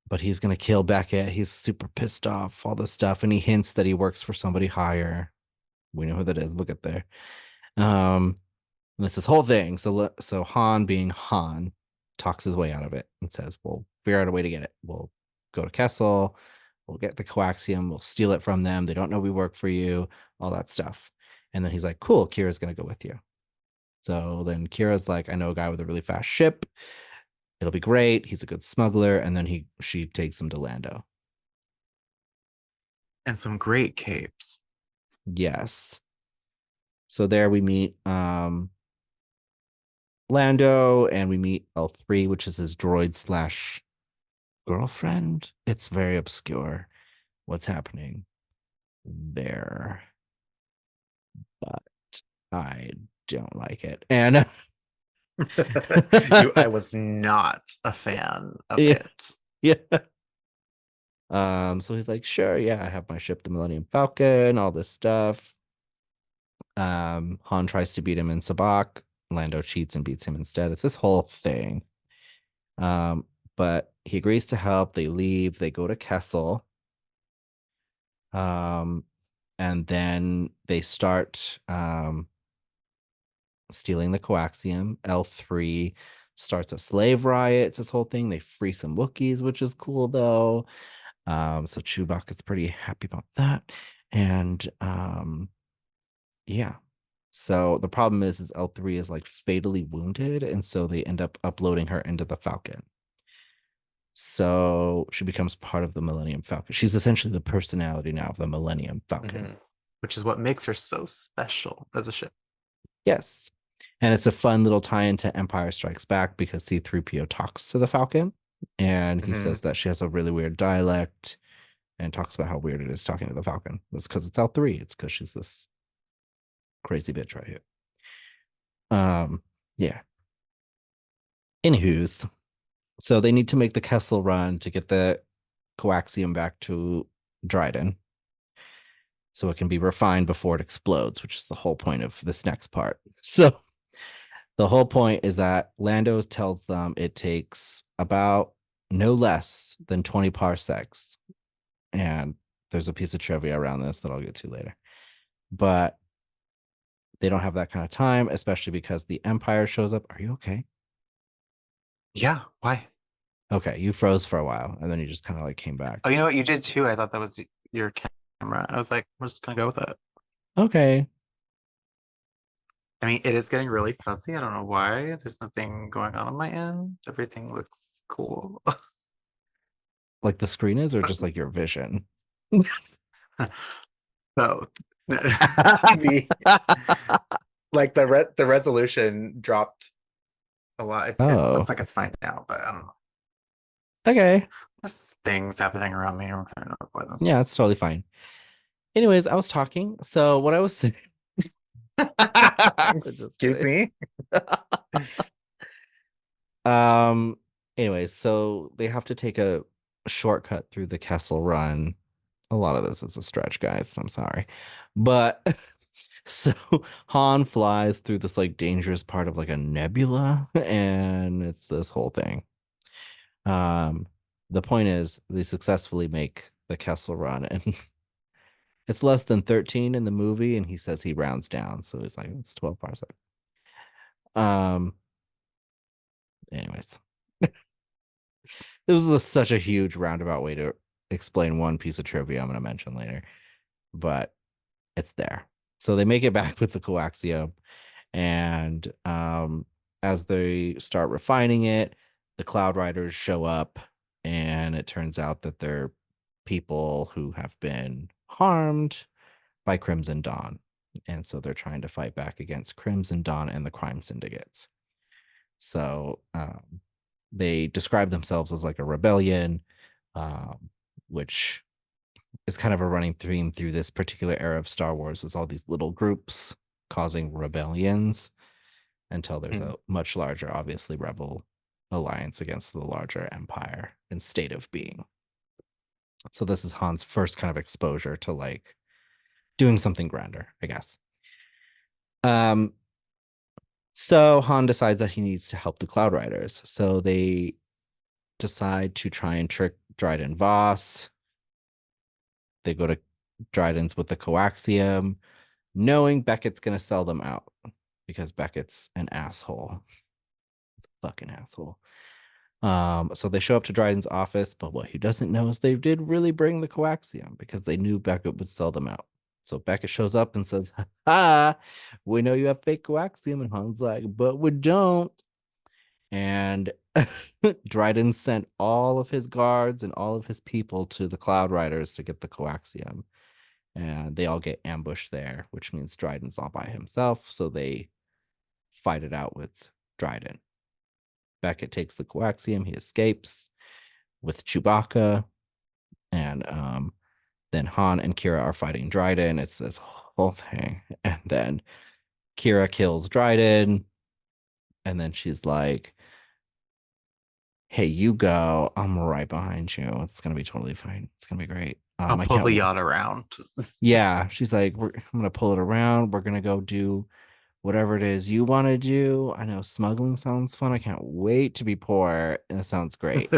but he's gonna kill Beckett. He's super pissed off, all this stuff, and he hints that he works for somebody higher. We know who that is. Look at there. Um, And it's this whole thing. So Han, being Han, talks his way out of it and says, "We'll figure out a way to get it. We'll go to Kessel. We'll get the coaxium. We'll steal it from them. They don't know we work for you. All that stuff." And then he's like, "Cool. Kira's gonna go with you." So then Kira's like, "I know a guy with a really fast ship. It'll be great. He's a good smuggler." And then she takes him to Lando. And some great capes. Yes. So there we meet Lando, and we meet L3, which is his droid slash girlfriend. It's very obscure what's happening there, but I don't like it. And I was not a fan of yeah, it. yeah. So he's like, sure, yeah, I have my ship, the Millennium Falcon, all this stuff. Han tries to beat him in Sabak. Lando cheats and beats him instead. It's this whole thing. Um, but he agrees to help. They leave. They go to Kessel. Um, and then they start stealing the coaxium. L3 starts a slave riot. It's this whole thing. They free some Wookiees, which is cool though. So Chewbacca's pretty happy about that. And yeah. So the problem is L3 is like fatally wounded, and so they end up uploading her into the Falcon. So she becomes part of the Millennium Falcon. She's essentially the personality now of the Millennium Falcon. Which is what makes her so special as a ship. Yes. And it's a fun little tie into Empire Strikes Back because C3PO talks to the Falcon and he says that she has a really weird dialect and talks about how weird it is talking to the Falcon. It's because it's L3. It's because she's this crazy bitch right here. Yeah. Anywho's, so they need to make the Kessel run to get the coaxium back to Dryden so it can be refined before it explodes, which is the whole point of this next part. So the whole point is that Lando tells them it takes about no less than 20 parsecs. And there's a piece of trivia around this that I'll get to later. But they don't have that kind of time, especially because the Empire shows up. Are you okay? Yeah, why? Okay, you froze for a while and then you just kind of like came back. Oh, you know what? You did too. I thought that was your camera. I was like, we're just gonna go with it. Okay. I mean, it is getting really fuzzy. I don't know why. There's nothing going on my end. Everything looks cool. Like the screen is, or just like your vision? So the like the resolution dropped a lot. It Oh, looks like it's fine now, but I don't know. okay. There's things happening around me. I'm trying to avoid those. Yeah, it's totally fine. Anyways, I was talking. So what I was saying. Just Excuse kidding. me. Um, anyways, so they have to take a shortcut through the Kessel Run. A lot of this is a stretch, guys. I'm sorry. But so Han flies through this like dangerous part of like a nebula, and it's this whole thing. Um, the point is they successfully make the Kessel Run, and it's less than 13 in the movie, and he says he rounds down, so he's like, it's 12 parsecs. Um, anyways. This was such a huge roundabout way to explain one piece of trivia I'm going to mention later, but it's there. So they make it back with the coaxium, and as they start refining it, the Cloud Riders show up, and it turns out that they're people who have been harmed by Crimson Dawn, and so they're trying to fight back against Crimson Dawn and the crime syndicates. So they describe themselves as like a rebellion, which is kind of a running theme through this particular era of Star Wars, is all these little groups causing rebellions until there's a much larger, obviously, rebel alliance against the larger empire and state of being. So this is Han's first kind of exposure to like doing something grander, I guess. Um, so Han decides that he needs to help the Cloud Riders. So they decide to try and trick Dryden Voss. They go to Dryden's with the coaxium, knowing Beckett's going to sell them out because Beckett's an asshole. Fucking asshole. So they show up to Dryden's office, but what he doesn't know is they did really bring the coaxium because they knew Beckett would sell them out. So Beckett shows up and says, "Ha, we know you have fake coaxium." And Han's like, "But we don't." And Dryden sent all of his guards and all of his people to the Cloud Riders to get the coaxium. And they all get ambushed there, which means Dryden's all by himself. So they fight it out with Dryden. Beckett takes the coaxium, he escapes with Chewbacca, and then Han and Kira are fighting Dryden. It's this whole thing. And then Kira kills Dryden, and then she's like, hey, you go. I'm right behind you. It's gonna be totally fine. It's gonna be great. I'll I pull can't the wait. yacht around. Yeah, she's like, I'm gonna pull it around. We're gonna go do whatever it is you want to do. I know smuggling sounds fun. I can't wait to be poor. And it sounds great.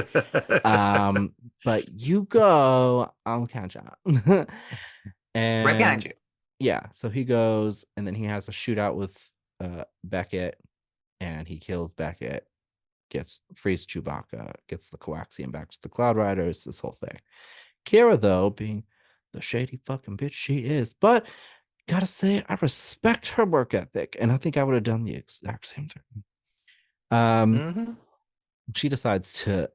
Um, but you go, I'll catch up. Right behind And you. yeah, so he goes, and then he has a shootout with Beckett, and he kills Beckett, gets frees Chewbacca, gets the coaxium back to the Cloud Riders, this whole thing. Kira, though, being the shady fucking bitch she is, but gotta say, I respect her work ethic, and I think I would have done the exact same thing. Um, Hmm. she decides to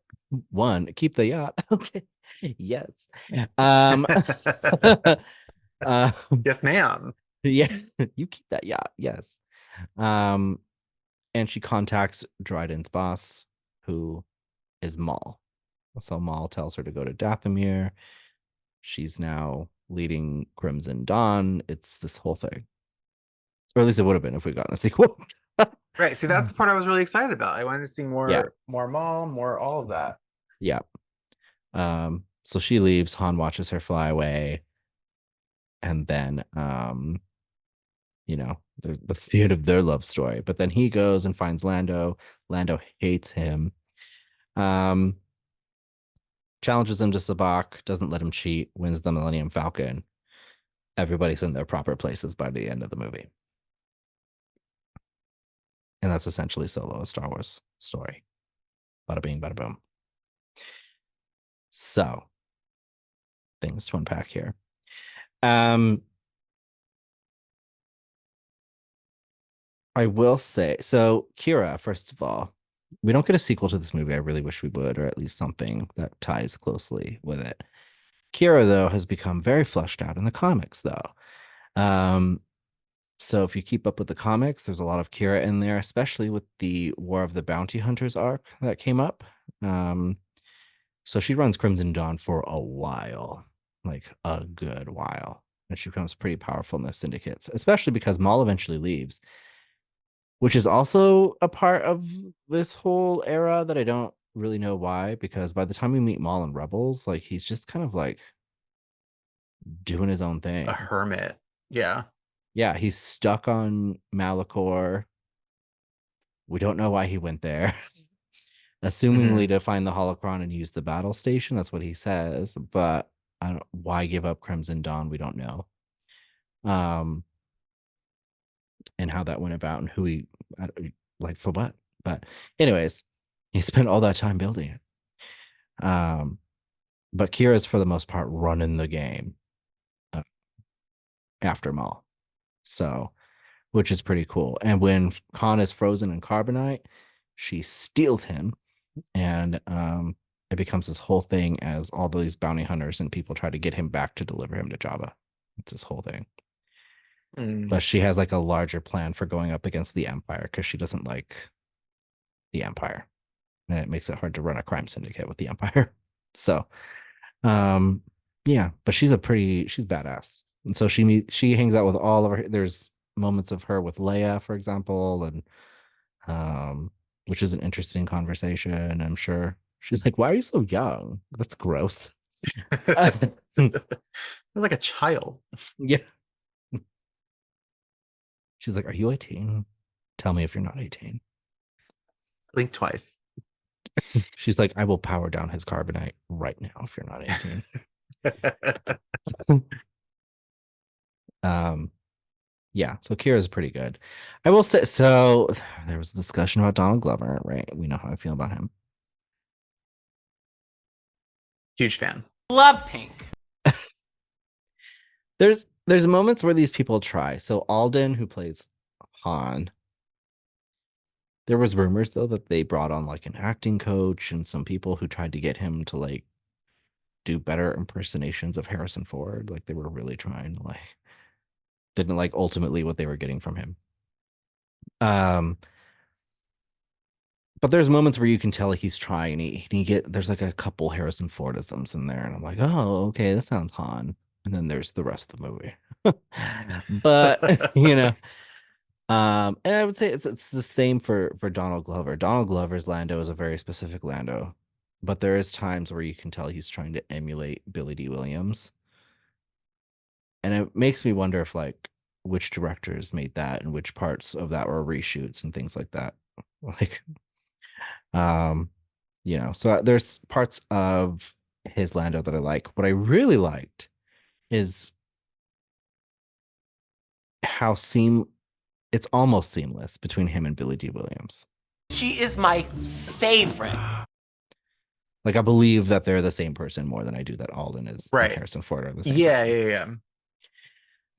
one keep the yacht. Okay, yes. Um, um, Yes, ma'am. yeah, you keep that yacht. Yes. Um, and she contacts Dryden's boss, who is Maul. So Maul tells her to go to Dathomir. She's now leading Crimson Dawn. It's this whole thing, or at least it would have been if we got a sequel. Right. See, that's the part I was really excited about. I wanted to see Yeah, more Maul, more all of that. yeah. So she leaves. Han watches her fly away, and then that's the end of their love story. But then he goes and finds Lando. Lando hates him. Um, Challenges him to sabacc, doesn't let him cheat, wins the Millennium Falcon. Everybody's in their proper places by the end of the movie. And that's essentially Solo, a Star Wars story. Bada bing, bada boom. So, things to unpack here. Um, I will say, so Kira, first of all, we don't get a sequel to this movie. I really wish we would, or at least something that ties closely with it. Kira, though, has become very fleshed out in the comics, though. Um, so if you keep up with the comics, there's a lot of Kira in there, especially with the War of the Bounty Hunters arc that came up. Um, so she runs Crimson Dawn for a while, like a good while. And she becomes pretty powerful in the syndicates, especially because Maul eventually leaves, which is also a part of this whole era that I don't really know why. Because by the time we meet Maul and Rebels, like he's just kind of like doing his own A thing. hermit. Yeah. Yeah, he's stuck on Malachor. We don't know why he went there. Assumingly Hmm. to find the holocron and use the battle station. That's what he says. But I don't why give up Crimson Dawn, we don't know. Um, and how that went about and who he like for what. But anyways, he spent all that time building it. But Kira's for the most part running the game uh, after Maul. So, which is pretty cool. And when Khan is frozen in carbonite, she steals him, and it becomes this whole thing as all these bounty hunters and people try to get him back to deliver him to Jabba. It's this whole thing. Mm. But she has like a larger plan for going up against the Empire because she doesn't like the Empire, and it makes it hard to run a crime syndicate with the Empire. So, um, yeah, but she's badass, and so she hangs out with all of her. There's moments of her with Leia, for example, and um, which is an interesting conversation. I'm sure she's like, "Why are you so young? That's gross." You're like a child. Yeah, she's like, "Are you 18? Tell me if you're not 18." Blink twice. She's like, "I will power down his carbonite right now if you're not 18." um, yeah, so Kira's pretty good. I will say, so there was a discussion about Donald Glover, right? We know how I feel about him. Huge fan. Love Pink. There's moments where these people try. So Alden, who plays Han, there was rumors though that they brought on like an acting coach and some people who tried to get him to like do better impersonations of Harrison Ford. Like they were really trying to like didn't like ultimately what they were getting from him. Um, but there's moments where you can tell like he's trying. He get there's like a couple Harrison Fordisms in there, and I'm like, oh, okay, that sounds Han. And then there's the rest of the movie. But you know, And I would say it's the same for Donald Glover. Donald Glover's Lando is a very specific Lando, but there is times where you can tell he's trying to emulate Billy D. Williams, and it makes me wonder if like which directors made that and which parts of that were reshoots and things like that. Like, um, so there's parts of his Lando that I like. What I really liked is how it's almost seamless between him and Billy D. Williams. She is my favorite. Like I believe that they're the same person more than I do that Alden is and Right. Harrison Ford are the same Yeah, person. yeah,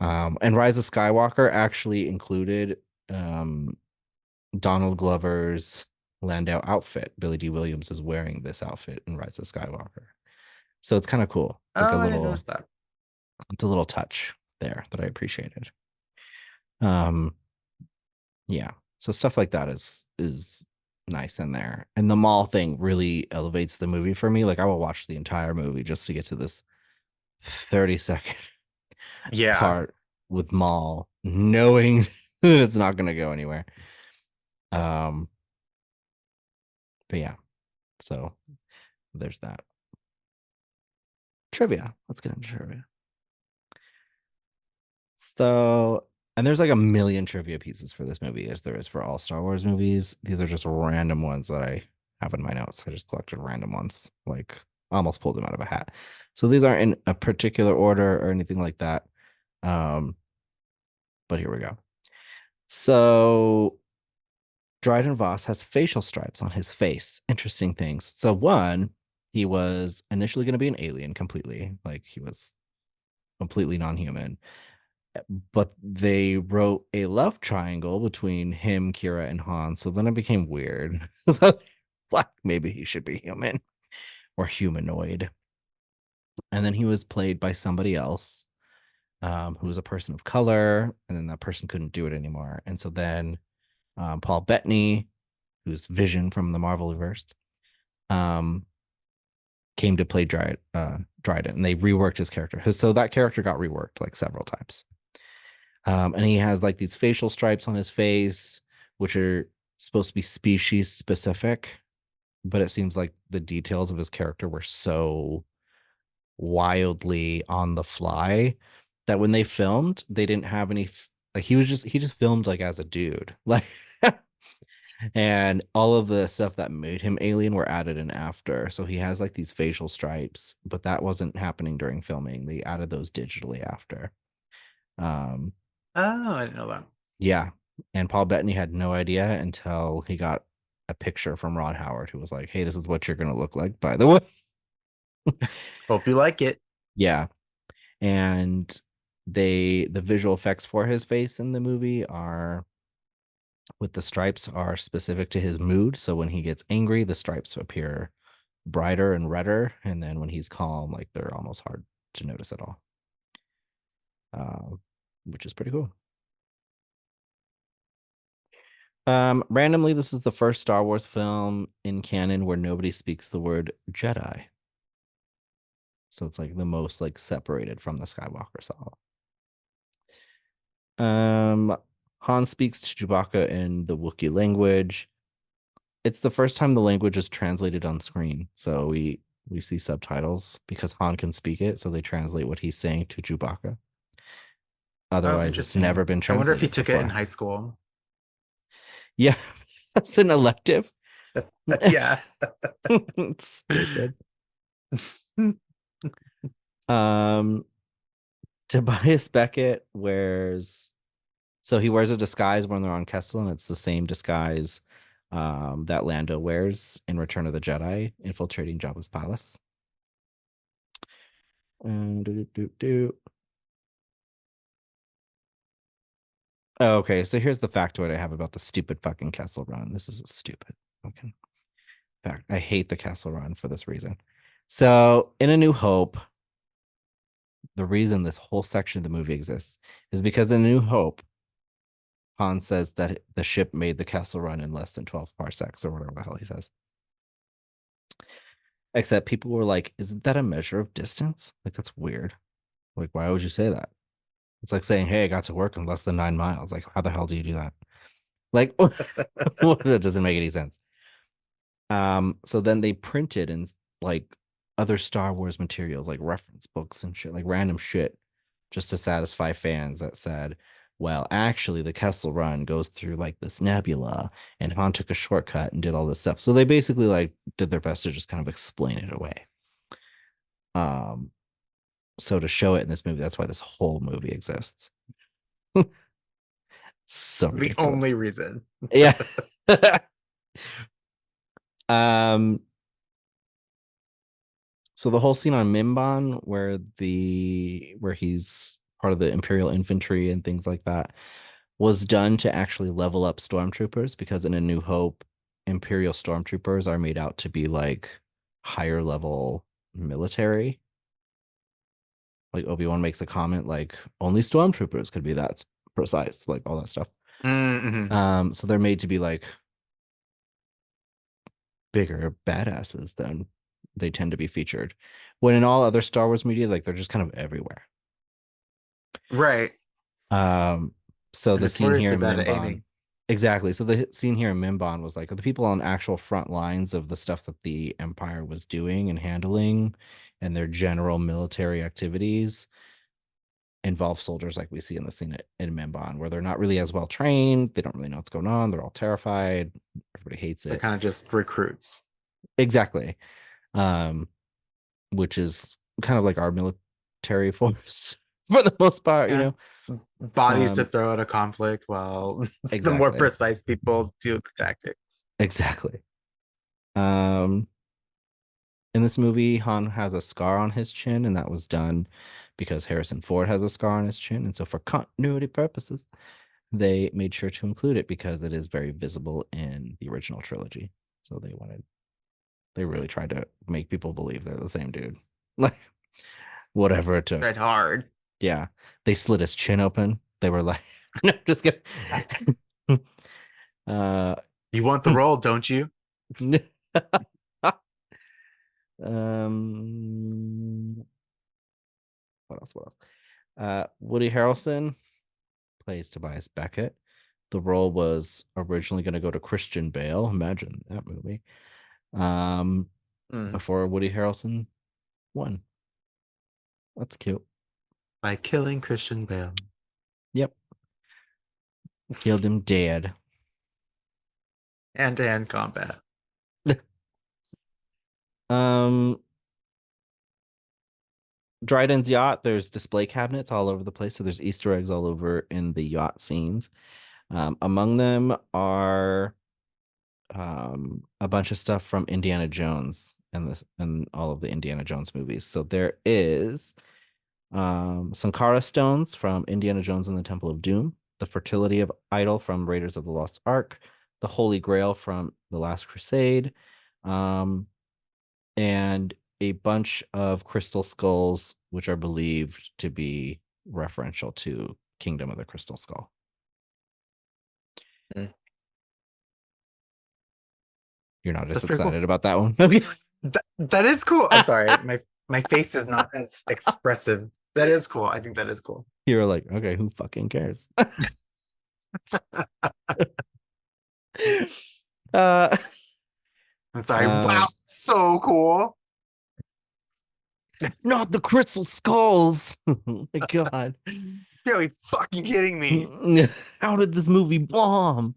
yeah. And Rise of Skywalker actually included Donald Glover's Landau outfit. Billy D. Williams is wearing this outfit in Rise of Skywalker. So it's kind of cool. It's like Oh, I didn't notice that. it's a little touch there that I appreciated. Um, yeah. So stuff like that is nice in there. And the mall thing really elevates the movie for me. Like I will watch the entire movie just to get to this 30-second Yeah. part with Maul, knowing that it's not going to go anywhere. But yeah, so there's that. Trivia. Let's get into trivia. So, and there's like a million trivia pieces for this movie, as there is for all Star Wars movies. These are just random ones that I have in my notes. I just collected random ones, like almost pulled them out of a hat. So these aren't in a particular order or anything like that. But here we go. So Dryden Voss has facial stripes on his face. Interesting things. So one, he was initially going to be an alien completely, like he was completely non-human. But they wrote a love triangle between him, Kira, and Han. So then it became weird. So like maybe he should be human or humanoid. And then he was played by somebody else, who was a person of color, and then that person couldn't do it anymore. And so then Paul Bettany, who's Vision from the Marvelverse, came to play Dryden, and they reworked his character. So that character got reworked like several times. And he has like these facial stripes on his face, which are supposed to be species specific, but it seems like the details of his character were so wildly on the fly that when they filmed, they didn't have any like he just filmed like as a dude. Like and all of the stuff that made him alien were added in after. So he has like these facial stripes, but that wasn't happening during filming. They added those digitally after. Um Oh, I didn't know that. yeah. And Paul Bettany had no idea until he got a picture from Ron Howard, who was like, "Hey, this is what you're gonna look like, by the way." Hope you like it. Yeah. And the visual effects for his face in the movie are with the stripes are specific to his mood. So when he gets angry, the stripes appear brighter and redder, and then when he's calm, like they're almost hard to notice at all. Which is pretty cool. Randomly, this is the first Star Wars film in canon where nobody speaks the word Jedi. So it's like the most like separated from the Skywalker saga. Han speaks to Chewbacca in the Wookiee language. It's the first time the language is translated on screen. So we see subtitles because Han can speak it, so they translate what he's saying to Chewbacca. Oh, Otherwise, it's never interesting. been I wonder if he translated took it in before. high school. Yeah, that's an elective. Yeah. Stupid. Tobias Beckett wears he wears a disguise when they're on Kessel, and it's the same disguise that Lando wears in Return of the Jedi, infiltrating Jabba's palace. Okay, so here's the factoid I have about the stupid fucking Kessel Run. This is a stupid fucking fact. I hate the Kessel Run for this reason. So in A New Hope, the reason this whole section of the movie exists is because in A New Hope, Han says that the ship made the Kessel Run in less than 12 parsecs or whatever the hell he says. Except people were like, isn't that a measure of distance? Like, that's weird. Like, why would you say that? It's like saying, "Hey, I got to work in less than 9 miles." Like, how the hell do you do that? Like, that doesn't make any sense. So then they printed and like other Star Wars materials, like reference books and shit, like random shit, just to satisfy fans that said, well, actually, the Kessel Run goes through like this nebula, and Han took a shortcut and did all this stuff. So they basically like did their best to just kind of explain it away. So to show it in this movie, that's why this whole movie exists. So The ridiculous. only reason. Yeah. um So the whole scene on Mimban where he's part of the Imperial infantry and things like that was done to actually level up stormtroopers, because in A New Hope, Imperial stormtroopers are made out to be like higher level military. Like Obi-Wan makes a comment like only stormtroopers could be that precise, like all that stuff. Mm-hmm. So they're made to be like bigger badasses than they tend to be featured. When in all other Star Wars media, like they're just kind of everywhere. Right. So the scene here Notoriously in bad at Mimban, aiming. exactly. So the scene here in Mimban was like the people on actual front lines of the stuff that the Empire was doing and handling, and their general military activities involve soldiers like we see in the scene in Mimban, where they're not really as well trained. They don't really know what's going on. They're all terrified. Everybody hates They're it. kind of just recruits. Exactly. Which is kind of like our military force for the most part, you Yeah. know. Bodies to throw at a conflict while the more Exactly. precise people do the tactics. Exactly. In this movie, Han has a scar on his chin, and that was done because Harrison Ford has a scar on his chin. And so, for continuity purposes, they made sure to include it because it is very visible in the original trilogy. So they really tried to make people believe they're the same dude. Like, whatever it took. Tried hard. Yeah. They slit his chin open. They were like, no, just kidding. You want the role, don't you? What else? What else? Woody Harrelson plays Tobias Beckett. The role was originally going to go to Christian Bale. Imagine that movie. Before Woody Harrelson won. That's cute. By killing Christian Bale. Yep. Killed him dead. Hand-to-hand combat. Dryden's yacht, there's display cabinets all over the place. So there's Easter eggs all over in the yacht scenes. Among them are a bunch of stuff from Indiana Jones and all of the Indiana Jones movies. So there is Sankara stones from Indiana Jones and the Temple of Doom, the fertility of idol from Raiders of the Lost Ark, the Holy Grail from The Last Crusade, and a bunch of crystal skulls, which are believed to be referential to Kingdom of the Crystal Skull. You're not as excited cool. about that one. Okay. That is cool. I'm sorry. My face is not as expressive. That is cool. I think that is cool. You're like, okay, who fucking cares? I'm sorry. Wow, so cool. Not the crystal skulls. Oh my god. Are you fucking kidding me? How did this movie bomb?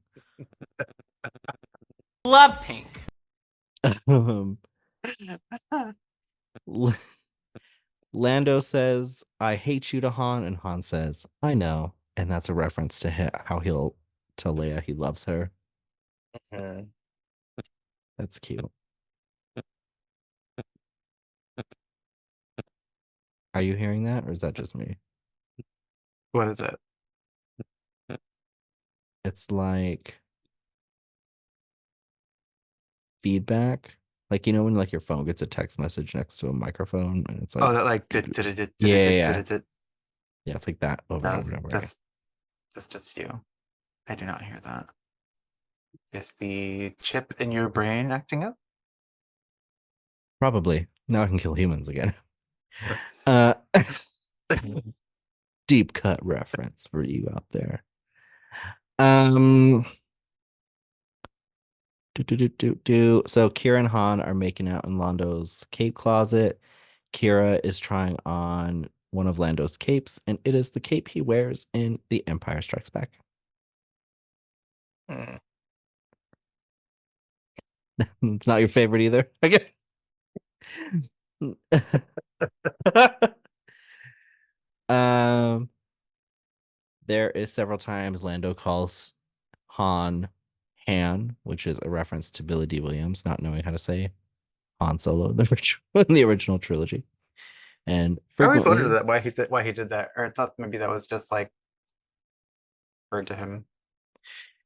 Love pink. Lando says, I hate you to Han, and Han says, I know. And that's a reference to how he'll tell Leia he loves her. That's cute. Are you hearing that, or is that just me? What is it? It's like feedback. Like, you know, when like your phone gets a text message next to a microphone and it's like, Oh, that like yeah, it's like that over and over and over again. That's just you. I do not hear that. Is the chip in your brain acting up? Probably. Now I can kill humans again. Deep cut reference for you out there. Um. So Kira and Han are making out in Lando's cape closet. Kira is trying on one of Lando's capes, and it is the cape he wears in The Empire Strikes Back. It's not your favorite either, I guess. um, there is several times Lando calls Han Han, which is a reference to Billy D. Williams not knowing how to say Han Solo in the original trilogy. And I always frequently, wondered that why he did that, or I thought maybe that was just like referred to him.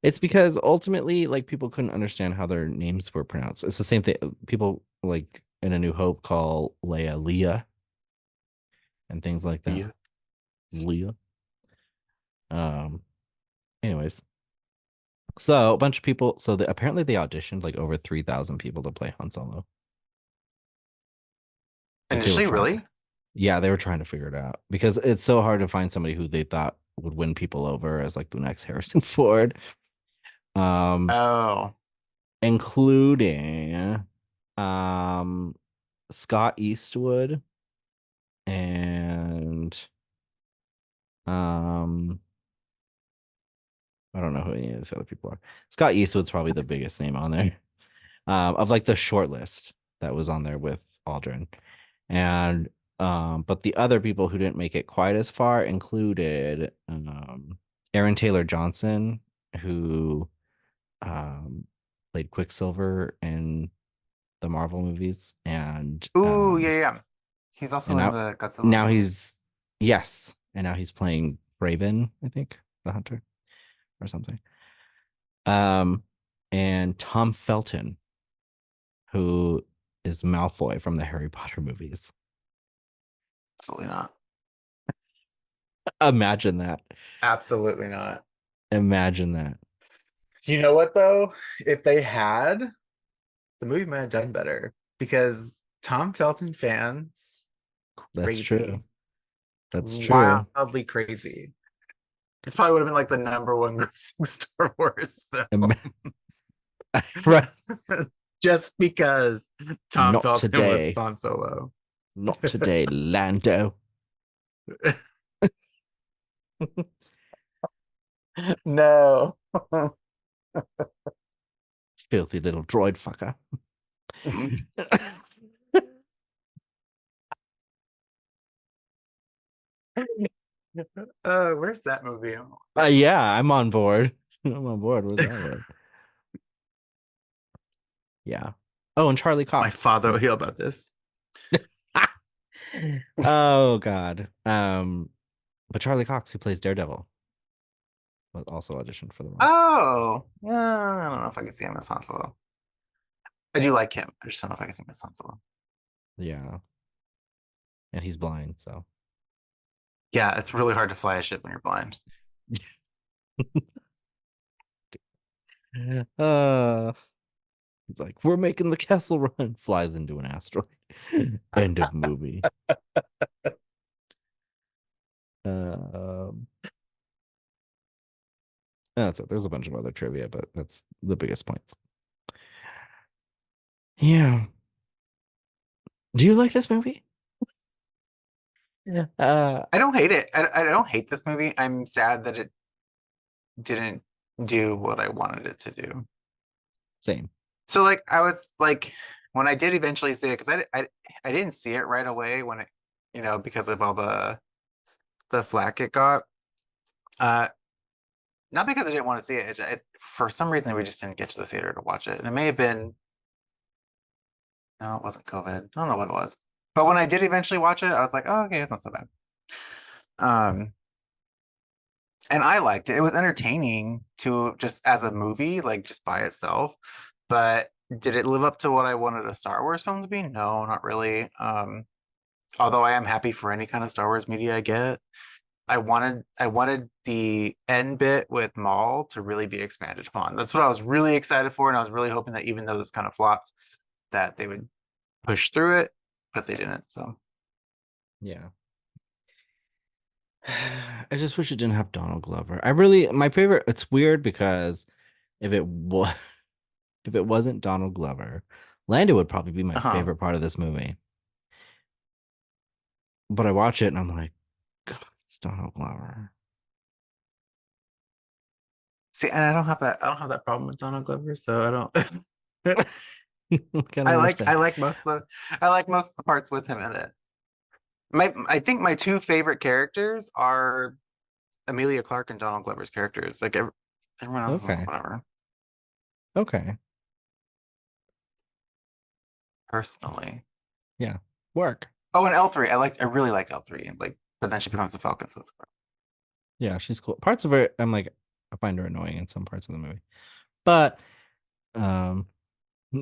it's because ultimately, like, people couldn't understand how their names were pronounced. It's the same thing. People like in A New Hope call Leia Leah and things like that. Yeah. Leah. Anyways, so a bunch of people. So apparently they auditioned like over 3,000 people to play Han Solo. Like, they were Initially, trying. really? Yeah, they were trying to figure it out because it's so hard to find somebody who they thought would win people over as like the next Harrison Ford. Oh, Including Scott Eastwood and I don't know who any of these other people are. Scott Eastwood's probably the biggest name on there. Of like the short list that was on there with Aldrin. And but the other people who didn't make it quite as far included Aaron Taylor Johnson, who played Quicksilver in the Marvel movies, and ooh, yeah. He's also and in now the Godzilla now movie. he's yes, and now he's playing Raven, I think, the Hunter or something. And Tom Felton, who is Malfoy from the Harry Potter movies. Absolutely not. Imagine that. Absolutely not. Imagine that. You know what though? If they had, the movie might have done better because Tom Felton fans That's true. crazy, That's true. wildly crazy. This probably would have been like the #1 grossing Star Wars film. Right. Just because Tom Not Felton was today. Han Solo. Not today, Lando. No. Filthy little droid fucker. Where's that movie? Yeah, I'm on board. I'm on board. Where's that one? Yeah. Oh, and Charlie My Cox. father will hear about this. Oh God. But Charlie Cox, who plays Daredevil, was also auditioned for the role. Oh, yeah. I don't know if I can see him as Han Solo. I do like him. I just don't know if I can see him as Han Solo. Yeah. And he's blind, so. Yeah, it's really hard to fly a ship when you're blind. He's like, we're making the Kessel Run. Flies into an asteroid. End of movie. That's it. There's a bunch of other trivia, but that's the biggest points. Yeah. Do you like this movie? Yeah. I don't hate it. I don't hate this movie. I'm sad that it didn't do what I wanted it to do. Same. So like I was like when I did eventually see it, because I didn't see it right away when it, because of all the flack it got. Not because I didn't want to see it. For some reason we just didn't get to the theater to watch it. And it may have been, no, it wasn't COVID. I don't know what it was. But when I did eventually watch it, I was like, oh, okay, it's not so bad. And I liked it. It was entertaining to just as a movie, like just by itself. But did it live up to what I wanted a Star Wars film to be? No, not really. Although I am happy for any kind of Star Wars media I get. I wanted the end bit with Maul to really be expanded upon. That's what I was really excited for, and I was really hoping that even though this kind of flopped, that they would push through it, but they didn't. So Yeah. I just wish it didn't have Donald Glover. I really my favorite. It's weird because if it was if it wasn't Donald Glover, Lando would probably be my Uh-huh. favorite part of this movie. But I watch it and I'm like, God, it's Donald Glover. See, and I don't have that problem with Donald Glover, so I don't. Kind of understand. I like most of the parts with him in it. I think my two favorite characters are Amelia Clarke and Donald Glover's characters. Like everyone else is Okay. whatever. Okay. Personally. Yeah. Work. Oh, and L3. I really liked L3. Like, but then she becomes the Falcon, so it's Yeah, she's cool. Parts of her, I'm like, I find her annoying in some parts of the movie. But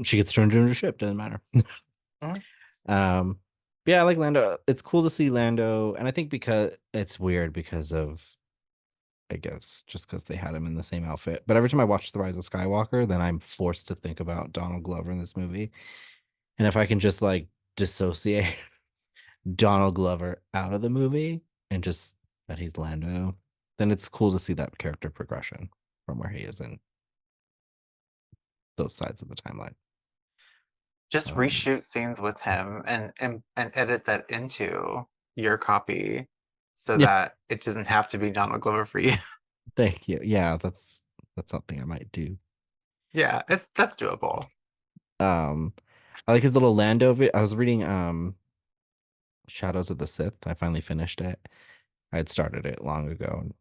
she gets turned into a ship, doesn't matter. Mhm. Yeah, I like Lando. It's cool to see Lando, and I think because it's weird because of I guess just because they had him in the same outfit. But every time I watch The Rise of Skywalker, then I'm forced to think about Donald Glover in this movie. And if I can just like dissociate Donald Glover out of the movie and just that he's Lando, then it's cool to see that character progression from where he is in those sides of the timeline. Just reshoot scenes with him and edit that into your copy so Yeah, that it doesn't have to be Donald Glover for you. thank you. Yeah, that's something I might do. Yeah, that's doable. Um, I like his little Lando. I was reading Shadows of the Sith. I finally finished it. I had started it long ago and My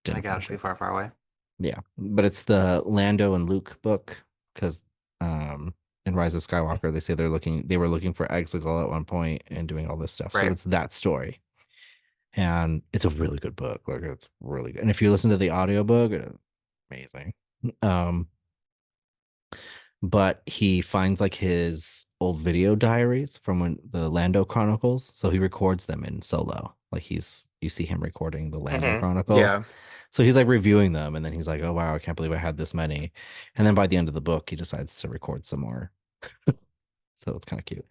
didn't finish galaxy it. far, far away. Yeah, but it's the Lando and Luke book because in Rise of Skywalker they say they were looking for Exegol at one point and doing all this stuff. So Right. it's that story. And it's a really good book. Like it's really good. And if you listen to the audiobook, it's amazing. Um but he finds like his old video diaries from when the Lando Chronicles. So he records them in solo. Like you see him recording the Lando Chronicles. Yeah. So he's like reviewing them and then he's like, oh wow, I can't believe I had this many. And then by the end of the book, he decides to record some more. So it's kind of cute.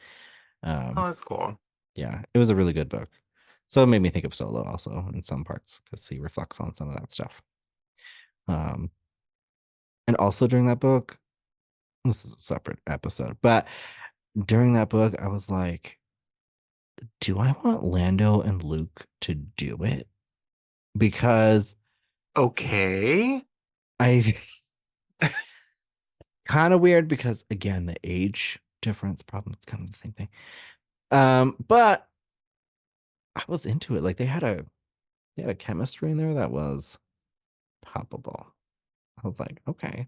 Oh, Um, that's cool. yeah, it was a really good book. So it made me think of Solo also in some parts because he reflects on some of that stuff. Um, and also during that book, this is a separate episode, but during that book, I was like, do I want Lando and Luke to do it? Because Okay. I kind of weird because again, the age difference problem, it's kind of the same thing. But I was into it. Like they had a chemistry in there that was palpable. I was like, okay,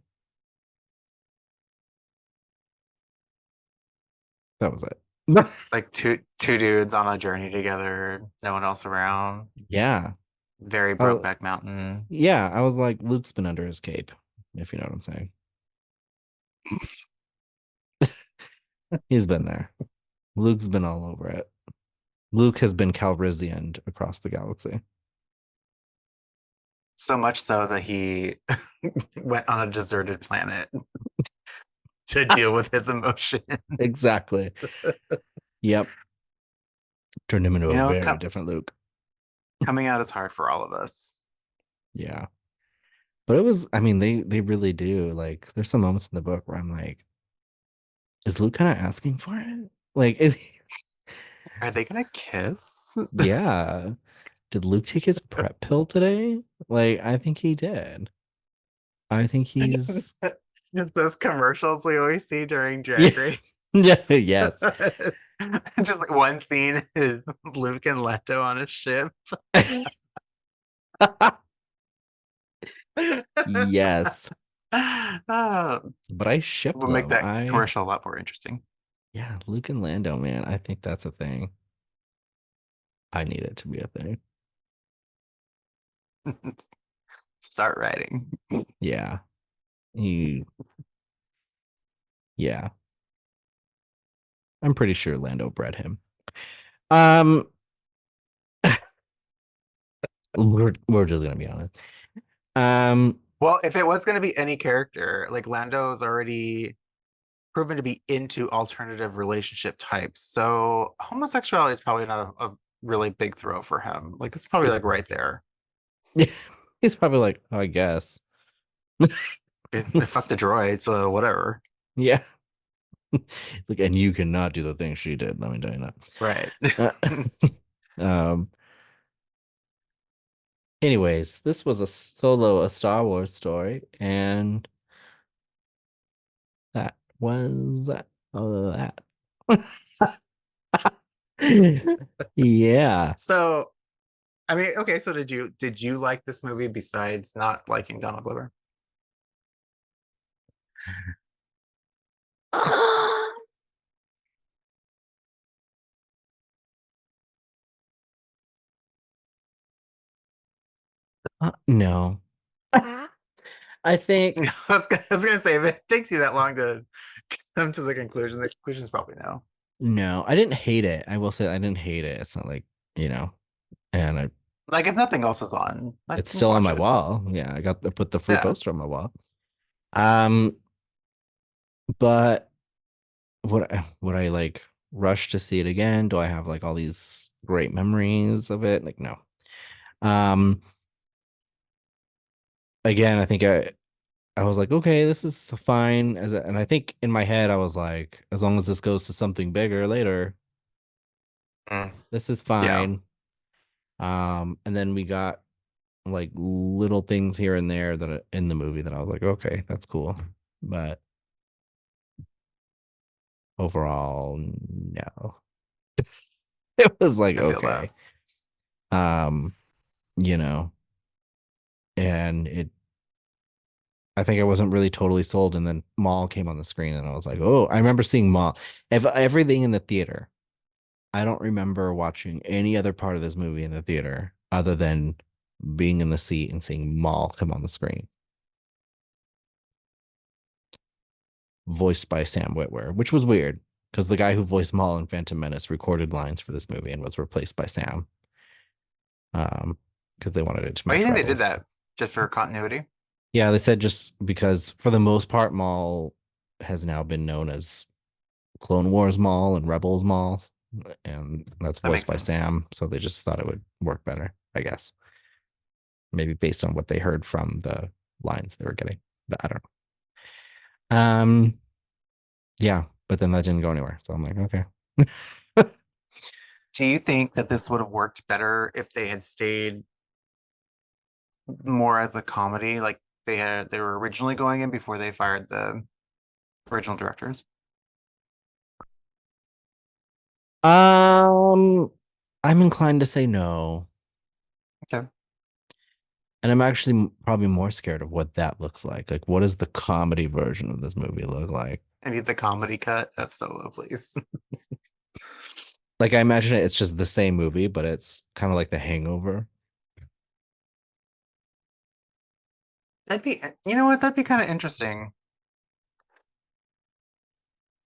that was it. Like two dudes on a journey together, no one else around. Yeah. Very Oh, Brokeback Mountain. yeah. I was like, Luke's been under his cape, if you know what I'm saying. He's been there. Luke's been all over it. Luke has been Calrissian across the galaxy. So much so that he went on a deserted planet to deal with his emotion. Exactly. Yep. Turned him into You a know, very different Luke. coming out is hard for all of us. Yeah. But it was, I mean, they really do. Like, there's some moments in the book where I'm like, is Luke kind of asking for it? Like, is he Are they gonna kiss? yeah. Did Luke take his prep pill today? Like, I think he did. I think he's Those commercials we always see during yeah. Drag Race. Yes. Just like one scene is Luke and Leto on a ship. Yes. uh, But I ship will make them. that commercial a lot more interesting. Yeah, Luke and Lando, man. I think that's a thing. I need it to be a thing. Start writing. Yeah. You yeah. I'm pretty sure Lando bred him. Um we're just gonna be honest. Um Well, if it was going to be any character, like Lando's already proven to be into alternative relationship types. So homosexuality is probably not really big throw for him. Like it's probably like right there. He's probably like, oh, I guess. Fuck the droids, whatever. Yeah. It's like, and you cannot do the thing she did. Let me tell you Right. that. Um. Anyways, this was a Star Wars story, and that was that. Yeah. So, I mean, okay. So, did you like this movie besides not liking Donald Glover? No. I think I was gonna say if it takes you that long to come to the conclusion is probably no. no. I didn't hate it. I will say I didn't hate it. It's not like, and Like if nothing else is on, I it's still on watch my it. wall. Yeah, I put the free Yeah. poster on my wall. Um, but would I like rush to see it again? Do I have like all these great memories of it? Like, no. Um, again, I think I was like, okay, this is fine. And I think in my head I was like, as long as this goes to something bigger later, Mm, this is yeah, fine. And then we got like little things here and there that in the movie that I was like, okay, that's cool. But overall, no. It was like, I feel that. okay. Um, you know, and I think I wasn't really totally sold, and then Maul came on the screen, and I was like, oh, I remember seeing Maul. If everything in the theater, I don't remember watching any other part of this movie in the theater other than being in the seat and seeing Maul come on the screen, voiced by Sam Witwer, which was weird because the guy who voiced Maul in Phantom Menace recorded lines for this movie and was replaced by Sam. Because they wanted it to Why do you match think they did Rebels. that? Just for continuity? Yeah, they said just because for the most part, Maul has now been known as Clone Wars Maul and Rebels Maul, and that's That voiced makes by sense. Sam. So they just thought it would work better, I guess. Maybe based on what they heard from the lines they were getting, but I don't know. Yeah, but then that didn't go anywhere. So I'm like, okay. Do you think that this would have worked better if they had stayed more as a comedy, like they were originally going in before they fired the original directors? um, I'm inclined to say no. Okay. And I'm actually probably more scared of what that looks like. Like, what does the comedy version of this movie look like? I need the comedy cut of Solo, please. Like, I imagine it's just the same movie, but it's kind of like The Hangover. That'd be, you know what? That'd be kind of interesting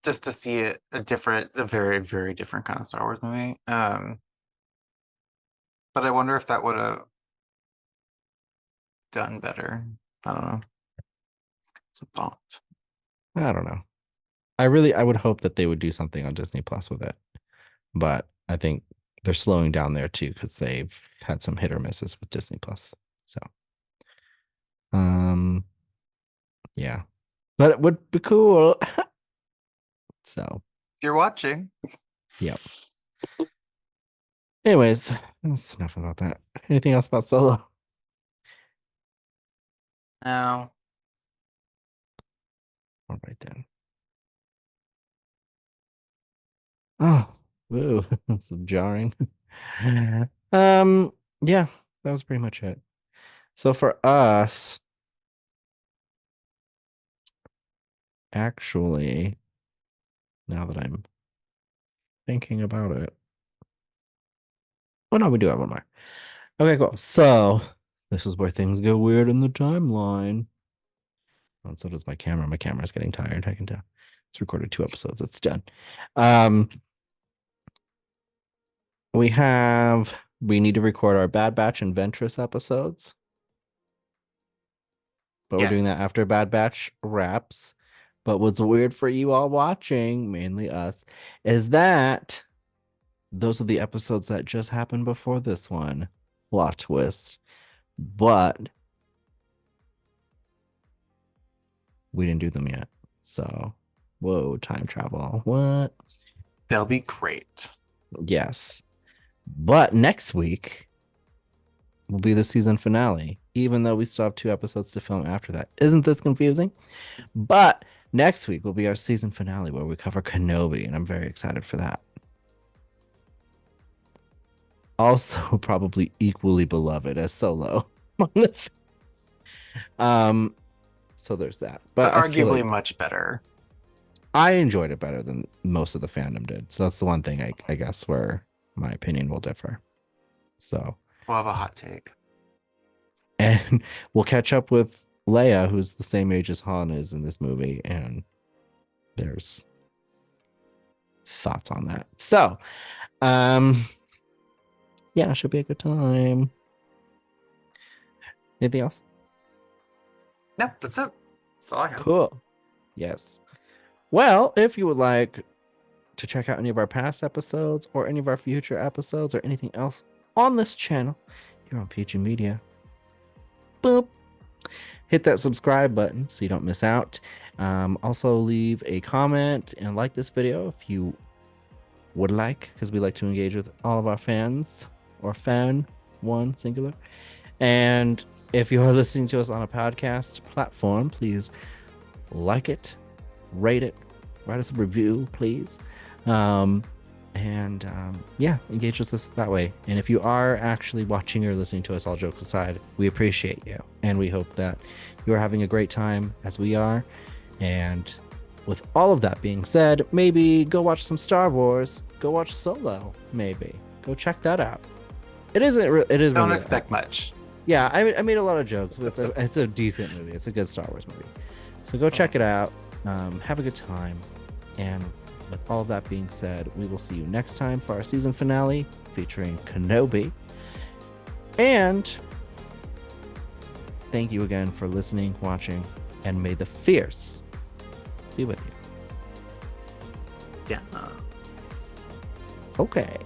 just to see a very, very different kind of Star Wars movie. But I wonder if that would have done better. I don't know. It's a thought. I don't know. I would hope that they would do something on Disney Plus with it, but I think they're slowing down there too because they've had some hit or misses with Disney Plus. So, um, yeah, but it would be cool. So, If you're watching, yep. Anyways, that's enough about that. Anything else about Solo? no. All right then. Oh, woo, that's jarring. Um, yeah, that was pretty much it. So for us, actually, now that I'm thinking about it, oh no, we do have one more. Okay, cool. So this is where things go weird in the timeline. And so does my camera. My camera's getting tired. I can tell. It's recorded 2 episodes. It's done. Um, we need to record our Bad Batch and Ventress episodes, but we're doing that Yes. after Bad Batch wraps. But what's weird for you all watching, mainly us, is that those are the episodes that just happened before this one. Plot twist. But we didn't do them yet. So, whoa, time travel. What? They'll be great. Yes. But next week will be the season finale, even though we still have 2 episodes to film after that. Isn't this confusing? But next week will be our season finale where we cover Kenobi, and I'm very excited for that. Also, probably equally beloved as Solo. So there's that. But I feel arguably like much better. I enjoyed it better than most of the fandom did. So that's the one thing I guess where my opinion will differ. So We'll have a hot take. and we'll catch up with Leia, who's the same age as Han is in this movie, and there's thoughts on that. So, yeah, it should be a good time. Anything else? No, that's it. That's all I have. Cool. Yes. Well, if you would like to check out any of our past episodes or any of our future episodes or anything else on this channel here on PG Media, boop, hit that subscribe button so you don't miss out. Also leave a comment and like this video if you would like, because we like to engage with all of our fans, or fan one singular. And if you are listening to us on a podcast platform, please like it, rate it, write us a review, please. Yeah, engage with us that way. And if you are actually watching or listening to us, all jokes aside, we appreciate you, and we hope that you are having a great time as we are. And with all of that being said, maybe go watch some Star Wars, go watch Solo, maybe go check that out. It is Don't expect much. Yeah, I made a lot of jokes, but it's a decent movie. It's a good Star Wars movie. So go check it out. Have a good time. And with all of that being said, we will see you next time for our season finale featuring Kenobi. And thank you again for listening, watching, and may the fierce be with you. Yeah. Okay.